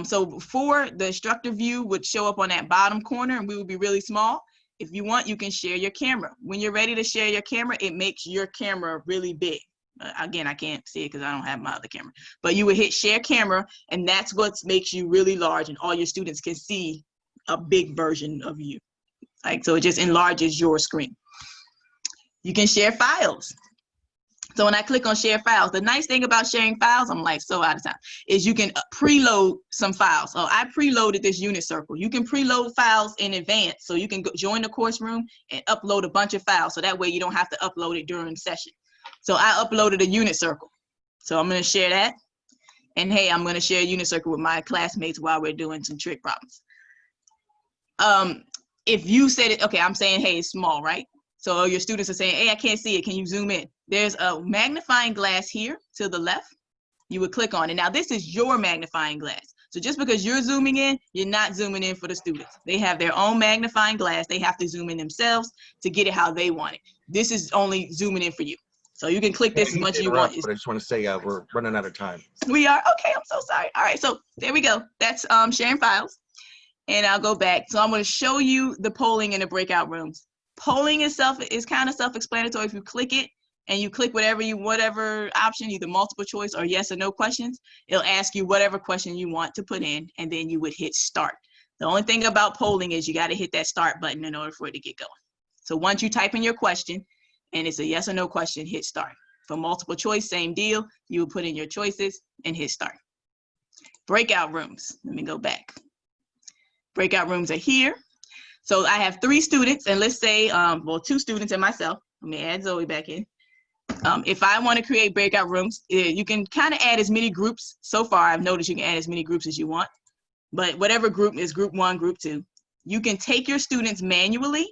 S1: So before, the instructor view would show up on that bottom corner and we would be really small. If you want, you can share your camera. When you're ready to share your camera, it makes your camera really big. Again, I can't see it because I don't have my other camera. But you would hit share camera, and that's what makes you really large, and all your students can see a big version of you. Like, so it just enlarges your screen. You can share files. So when I click on share files, the nice thing about sharing files, I'm like so out of time, is you can preload some files. So I preloaded this unit circle. You can preload files in advance. So you can go join the course room and upload a bunch of files. So that way you don't have to upload it during session. So I uploaded a unit circle. So I'm going to share that. And hey, I'm going to share a unit circle with my classmates while we're doing some trick problems. If you said it, okay, I'm saying, hey, it's small, right? So your students are saying, hey, I can't see it. Can you zoom in? There's a magnifying glass here to the left. You would click on it. Now, this is your magnifying glass. So just because you're zooming in, you're not zooming in for the students. They have their own magnifying glass. They have to zoom in themselves to get it how they want it. This is only zooming in for you. So you can click this as much as you want.
S4: But I just want to say we're running out of time.
S1: We are? Okay, I'm so sorry. All right, so there we go. That's sharing files. And I'll go back. So I'm going to show you the polling in the breakout rooms. Polling itself is kind of self-explanatory. If you click it and you click whatever option, either multiple choice or yes or no questions, it'll ask you whatever question you want to put in, and then you would hit start. The only thing about polling is you got to hit that start button in order for it to get going. So once you type in your question and it's a yes or no question, hit start. For multiple choice, same deal. You would put in your choices and hit start. Breakout rooms. Let me go back. Breakout rooms are here. So I have 3 students, and let's say, well, 2 students and myself. Let me add Zoe back in. If I want to create breakout rooms, you can kind of add as many groups. So far, I've noticed you can add as many groups as you want. But whatever group is group 1, group 2, you can take your students manually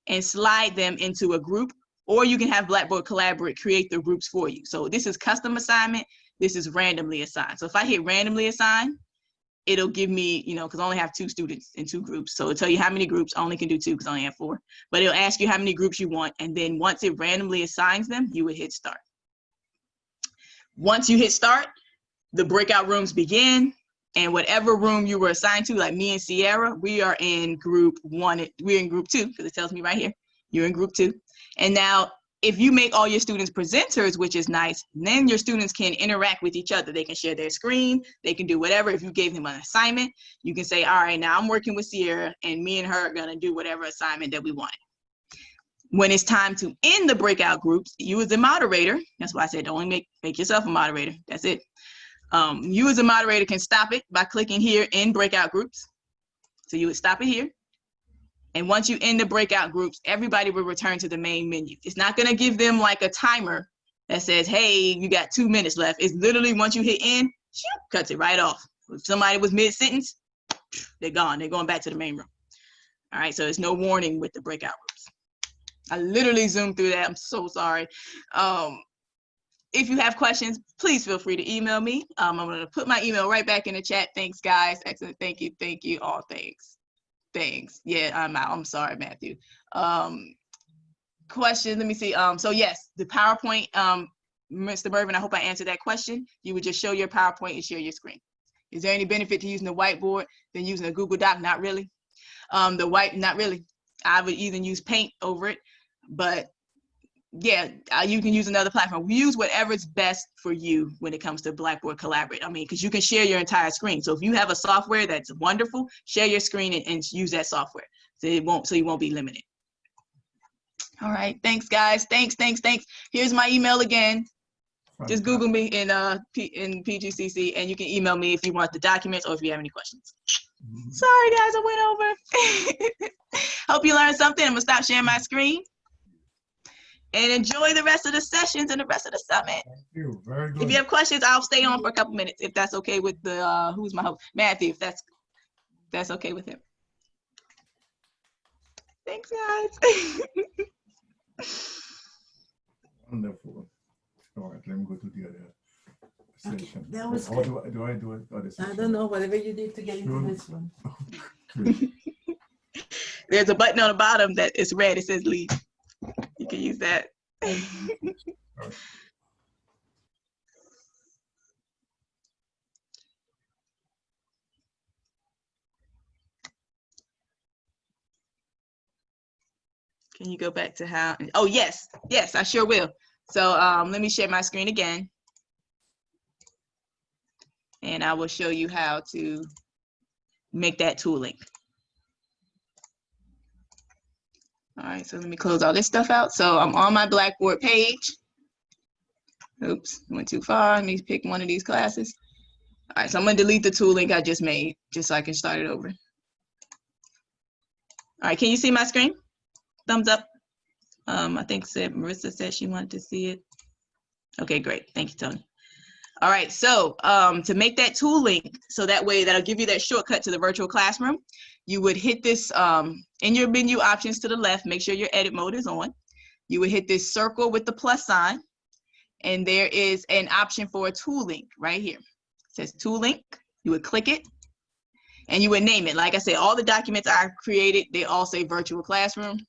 S1: and slide them into a group, or you can have Blackboard Collaborate create the groups for you. So this is custom assignment. This is randomly assigned. So if I hit randomly assign, it'll give me, you know, because I only have 2 students in 2 groups. So it'll tell you how many groups. I only can do 2 because I only have 4. But it'll ask you how many groups you want. And then once it randomly assigns them, you would hit start. Once you hit start, the breakout rooms begin. And whatever room you were assigned to, like me and Sierra, we are in group 1. We're in group 2 because it tells me right here. You're in group 2. And now, if you make all your students presenters, which is nice, then your students can interact with each other. They can share their screen. They can do whatever. If you gave them an assignment, you can say, all right, now I'm working with Sierra, and me and her are going to do whatever assignment that we wanted. When it's time to end the breakout groups, you as a moderator, that's why I said only make yourself a moderator. That's it. You as a moderator can stop it by clicking here in breakout groups. So you would stop it here. And once you end the breakout groups, everybody will return to the main menu. It's not going to give them like a timer that says, hey, you got 2 minutes left. It's literally once you hit end, cuts it right off. If somebody was mid-sentence, they're gone. They're going back to the main room. All right, so there's no warning with the breakout groups. I literally zoomed through that. I'm so sorry. If you have questions, please feel free to email me. I'm going to put my email right back in the chat. Thanks, guys. Excellent. Thank you. Thank you. All thanks. Thanks. Yeah, I'm out. I'm sorry, Matthew. Question, let me see. So yes, the PowerPoint, Mr. Mervin, I hope I answered that question. You would just show your PowerPoint and share your screen. Is there any benefit to using a whiteboard than using a Google Doc? Not really. Not really. I would even use Paint over it, but yeah, you can use another platform. Use whatever's best for you when it comes to Blackboard Collaborate. I mean, because you can share your entire screen. So if you have a software that's wonderful, share your screen and use that software. So you won't be limited. All right, thanks guys. Thanks. Here's my email again. Just Google me in PGCC, and you can email me if you want the documents or if you have any questions. Sorry, guys, I went over. Hope you learned something. I'm gonna stop sharing my screen and enjoy the rest of the sessions and the rest of the summit.
S2: Thank you. Very good.
S1: If you have questions, I'll stay on for a couple minutes if that's okay with the who's my host, Matthew. If that's okay with him. Thanks, guys.
S2: Wonderful. All right, let me go to the other section.
S5: that was
S2: How do I do it? Other
S5: I
S2: section?
S5: don't know, whatever you did to get into
S2: Sure.
S5: this one.
S2: Good.
S1: There's a button on the bottom that is red. It says leave. You can use that. Can you go back to how? Oh, yes, I sure will. So let me share my screen again. And I will show you how to make that tool link. All right, so let me close all this stuff out. So I'm on my Blackboard page. Oops, went too far. Let me pick one of these classes. All right, so I'm gonna delete the tool link I just made, just so I can start it over. All right, can you see my screen? Thumbs up. I think Marissa said she wanted to see it. Okay, great. Thank you, Tony. All right, so to make that tool link, so that way that'll give you that shortcut to the virtual classroom, you would hit this in your menu options to the left, make sure your edit mode is on. You would hit this circle with the plus sign, and there is an option for a tool link right here. It says tool link. You would click it, and you would name it. Like I said, all the documents I created, they all say virtual classroom.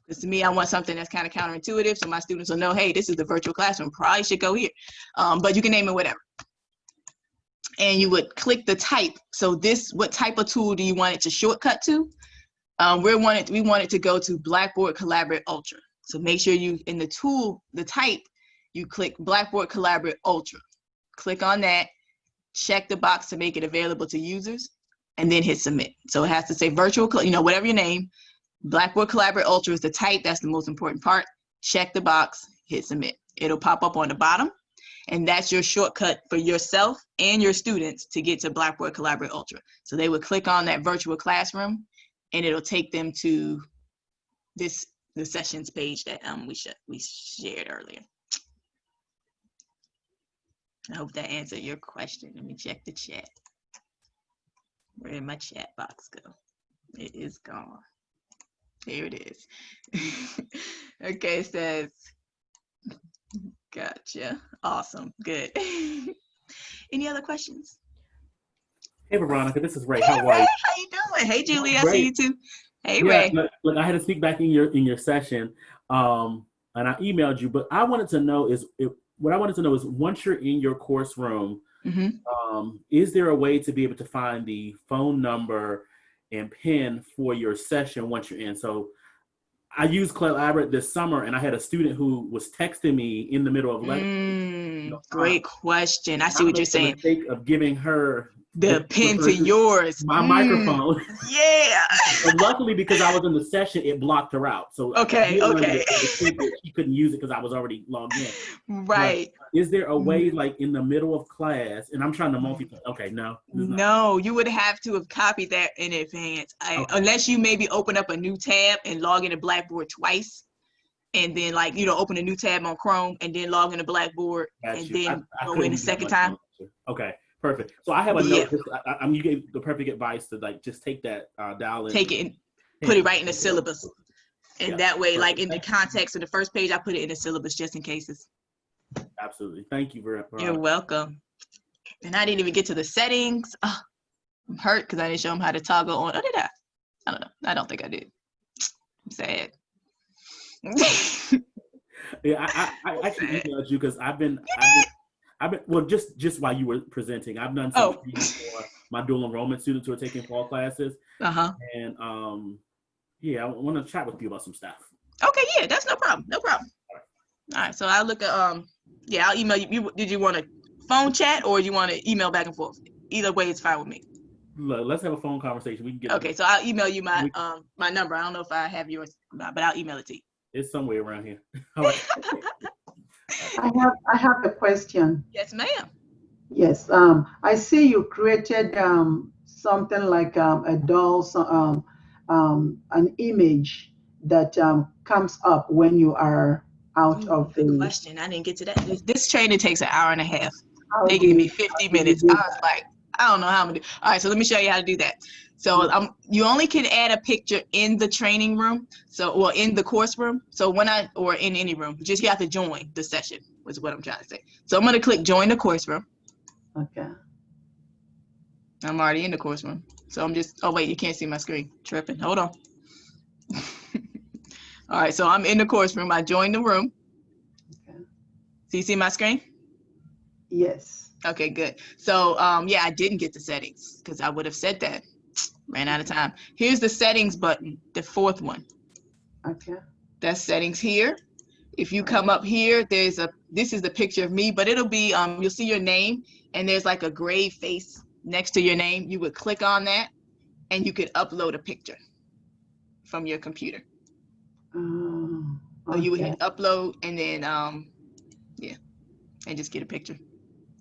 S1: Because to me, I want something that's kind of counterintuitive, so my students will know, hey, this is the virtual classroom, probably should go here. But you can name it whatever. And you would click the type. So this, what type of tool do you want it to shortcut to? We want it to go to Blackboard Collaborate Ultra. So make sure you, in the tool, the type, you click Blackboard Collaborate Ultra. Click on that, check the box to make it available to users, and then hit submit. So it has to say virtual, whatever your name. Blackboard Collaborate Ultra is the type. That's the most important part. Check the box, hit submit. It'll pop up on the bottom, and that's your shortcut for yourself and your students to get to Blackboard Collaborate Ultra. So they would click on that virtual classroom, and it'll take them to the sessions page that we shared earlier. I hope that answered your question. Let me check the chat. Where did my chat box go? It is gone. Here it is. Okay, it says, gotcha. Awesome, good. Any other questions?
S6: Hey, Veronica, this is Ray.
S1: Hey,
S6: How are
S1: Ray,
S6: you?
S1: how you doing? Hey, Julie, I
S6: Great.
S1: see you too. Hey,
S6: Yeah,
S1: Ray.
S6: look, I had to speak back in your session, and I emailed you. But I wanted to know is once you're in your course room, is there a way to be able to find the phone number and pin for your session once you're in? So I used Collaborate this summer, and I had a student who was texting me in the middle of lecture.
S1: Great question. I see what you're saying.
S6: The mistake of giving her
S1: the pin to yours.
S6: My microphone.
S1: Yeah.
S6: But luckily, because I was in the session, it blocked her out. So
S1: okay.
S6: She couldn't use it because I was already logged in.
S1: Right.
S6: But is there a way, like in the middle of class, and I'm trying to multitask? Okay, no.
S1: No, you would have to have copied that in advance, unless you maybe open up a new tab and log into Blackboard twice, and then open a new tab on Chrome and then log into Blackboard and then go in a second time.
S6: Okay. Perfect. So I have a note. You gave the perfect advice to just take that dial in.
S1: Take it and put it right in the syllabus. And that way, in the context of the first page, I put it in the syllabus just in cases.
S6: Absolutely. Thank you very much.
S1: You're welcome. And I didn't even get to the settings. Oh, I'm hurt because I didn't show them how to toggle on. Oh, did I? I don't know. I don't think I did. I'm sad.
S6: Yeah, I actually emailed you because I've been just while you were presenting, I've done some training for my dual enrollment students who are taking fall classes. And yeah, I want to chat with you about some stuff.
S1: Okay, yeah, that's no problem. No problem. All right, so I'll look at I'll email you. Did you want a phone chat or you want to email back and forth? Either way, it's fine with me.
S6: Look, let's have a phone conversation. We can get.
S1: Okay, so I'll email you my my number. I don't know if I have yours, but I'll email it to you.
S6: It's somewhere around here. All right.
S7: I have a question.
S1: Yes, ma'am.
S7: Yes, I see you created
S5: something like a doll, an image that comes up when you are out
S1: Ooh,
S5: of
S1: good
S5: the.
S1: question. I didn't get to that. This training takes an hour and a half.
S5: How
S1: They
S5: do
S1: give me
S5: you,
S1: 50
S5: how do you
S1: minutes.
S5: do
S1: I
S5: that?
S1: was like, I don't know how I'm gonna do. All right, so let me show you how to do that. So you only can add a picture in the training room. So, well, in the course room. So or in any room, just you have to join the session, is what I'm trying to say. So I'm gonna click join the course room.
S5: Okay.
S1: I'm already in the course room. So I'm just, oh wait, you can't see my screen. Tripping, hold on. All right, so I'm in the course room. I joined the room.
S5: Okay.
S1: So you see my screen?
S5: Yes.
S1: Okay, good. So yeah, I didn't get the settings because I would have said that. Ran out of time. Here's the settings button, the fourth one.
S5: Okay.
S1: That's settings here. If you come up here, this is the picture of me, but it'll be, you'll see your name and there's like a gray face next to your name. You would click on that and you could upload a picture from your computer. So you would
S5: Okay.
S1: hit upload and then, yeah, and just get a picture.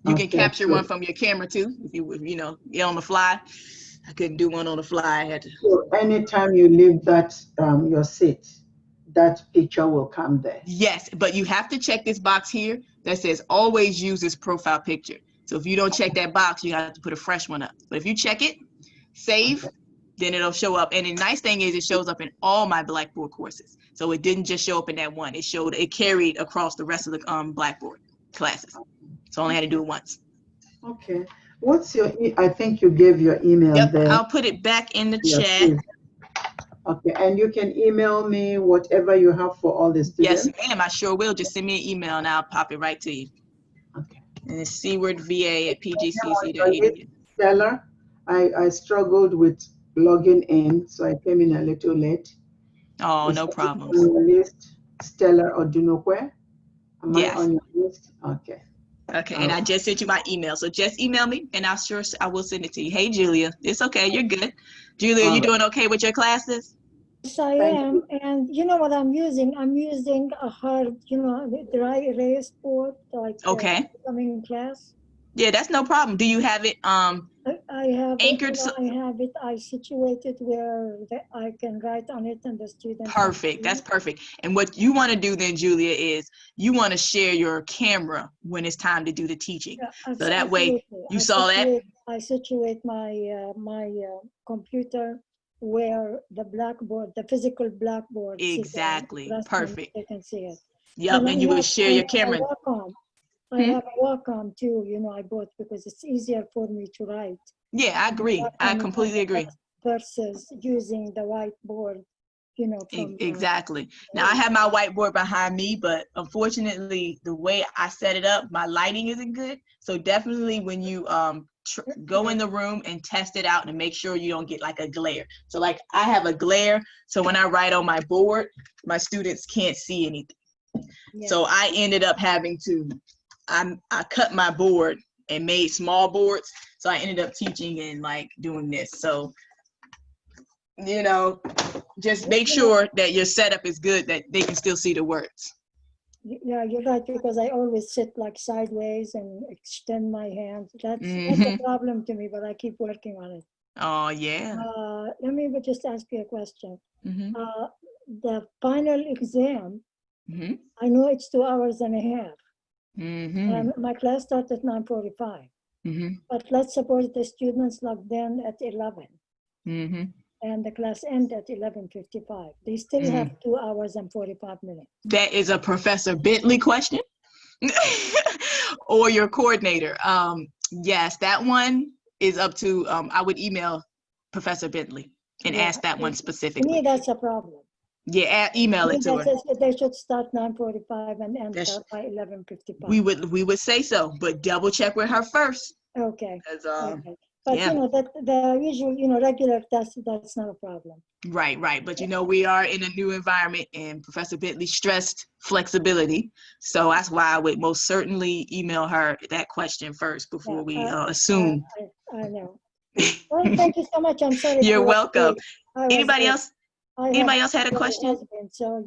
S1: You can
S5: Okay,
S1: capture
S5: so,
S1: one from your camera too, if you know, you're on the fly. I couldn't do one on the fly. I had to.
S5: so anytime you leave that your seat, that picture will come there.
S1: Yes, but you have to check this box here that says always use this profile picture. So if you don't check that box, you have to put a fresh one up. But if you check it, save, then it'll show up. And the nice thing is it shows up in all my Blackboard courses. So it didn't just show up in that one. It carried across the rest of the Blackboard classes. So I only had to do it once.
S5: Okay. What's your, I think you gave your email
S1: Yep,
S5: there.
S1: I'll put it back in the
S5: Yes,
S1: chat.
S5: please. Okay, and you can email me whatever you have for all the students.
S1: Yes, ma'am, I sure will. Just send me an email and I'll pop it right to you.
S5: Okay.
S1: And it's sewardva@pgcc.edu.
S5: Your list, Stella, I struggled with logging in, so I came in a little late.
S1: Oh,
S5: Is
S1: no
S5: it
S1: problems.
S5: on your list, Stella Odunokwe? Am I
S1: Yes.
S5: on your list? Okay.
S1: Okay, and I just sent you my email. So just email me and I will send it to you. Hey, Julia. It's okay. You're good. Julia, you doing okay with your classes?
S7: Yes, I am. And you know what I'm using? I'm using a hard, the dry erase board, like
S1: Okay.
S7: coming in class.
S1: Yeah, that's no problem. Do you have it
S7: I have
S1: anchored?
S7: it, I situate it where I can write on it and the student.
S1: Perfect. That's perfect. And what you want to do then, Julia, is you want to share your camera when it's time to do the teaching.
S7: Yeah,
S1: so that way you saw that?
S7: I situate my computer where the physical blackboard.
S1: Exactly. Perfect.
S7: They can see it.
S1: Yep. And you would share your camera.
S7: I have a Wacom too, I bought because it's easier for me to write.
S1: Yeah, I agree. I completely agree.
S7: Versus using the whiteboard,
S1: Exactly. Now I have my whiteboard behind me, but unfortunately, the way I set it up, my lighting isn't good. So definitely when you go in the room and test it out and make sure you don't get like a glare. So like I have a glare, so when I write on my board, my students can't see anything. Yeah. So I ended up having to, I cut my board and made small boards. So I ended up teaching and like doing this. So, just make sure that your setup is good, that they can still see the words.
S7: Yeah, you're right, because I always sit like sideways and extend my hands. That's a problem to me, but I keep working on it.
S1: Oh, yeah.
S7: Let me just ask you a question. The final exam, I know it's 2.5 hours. And my class starts at 9:45. But let's suppose the students logged in at 11. And the class ends at 11:55. They still have 2 hours and 45 minutes.
S1: That is a Professor Bentley question. Or your coordinator. Yes, that one is up to, I would email Professor Bentley and ask that one specifically.
S7: To me, that's a problem.
S1: Yeah, email it to her.
S7: They should start 9:45 and end by 11:55.
S1: We would say so, but double check with her first.
S7: Okay.
S1: Okay.
S7: But that the usual, regular test, that's not a problem.
S1: Right. But we are in a new environment, and Professor Bentley stressed flexibility. So that's why I would most certainly email her that question first before we assume.
S7: I know. Well, thank you so much. I'm sorry.
S1: You're welcome. Anybody else? Anybody else had a question?
S7: Husband, so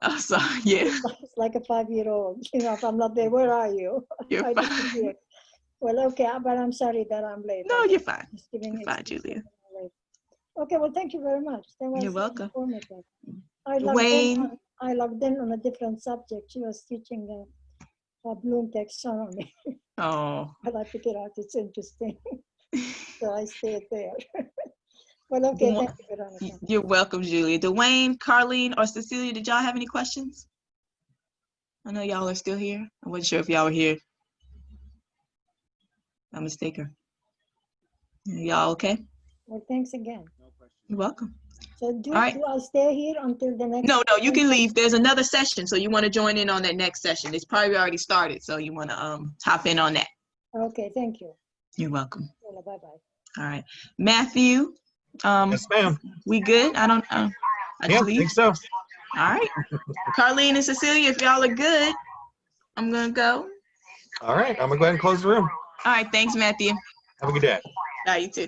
S1: oh, sorry. Yeah.
S7: It's like a 5-year-old. If I'm not there, where are you?
S1: You're fine.
S7: Well, okay, but I'm sorry that I'm late.
S1: No, you're fine.
S7: Just giving
S1: You're fine,
S7: excuse
S1: Julia.
S7: that I'm late. Okay, well, thank you very much. That was
S1: You're welcome.
S7: informative.
S1: Wayne.
S7: I logged in on a different subject. She was teaching the Bloom taxonomy.
S1: Oh.
S7: But I figured out it's interesting. So I stayed there. Well, okay, thank you, Veronica.
S1: You're welcome, Julia. Dwayne, Carlene, or Cecilia, did y'all have any questions? I know y'all are still here. I wasn't sure if y'all were here. I'm mistaken. Y'all okay?
S7: Well, thanks again.
S1: You're welcome.
S7: So do
S1: All right.
S7: I stay here until the next?
S1: No, you can leave. There's another session, so you want to join in on that next session. It's probably already started, so you want to hop in on that.
S7: Okay, thank you.
S1: You're welcome.
S7: Well, bye-bye.
S1: All right. Matthew,
S4: Yes, ma'am.
S1: we good? I don't I
S4: Yeah,
S1: believe.
S4: think so.
S1: All right. Carlene and Cecilia, if y'all are good, I'm going to go.
S4: All right, I'm gonna go ahead and close the room.
S1: All right. Thanks, Matthew.
S4: Have a good day.
S1: Bye, you too.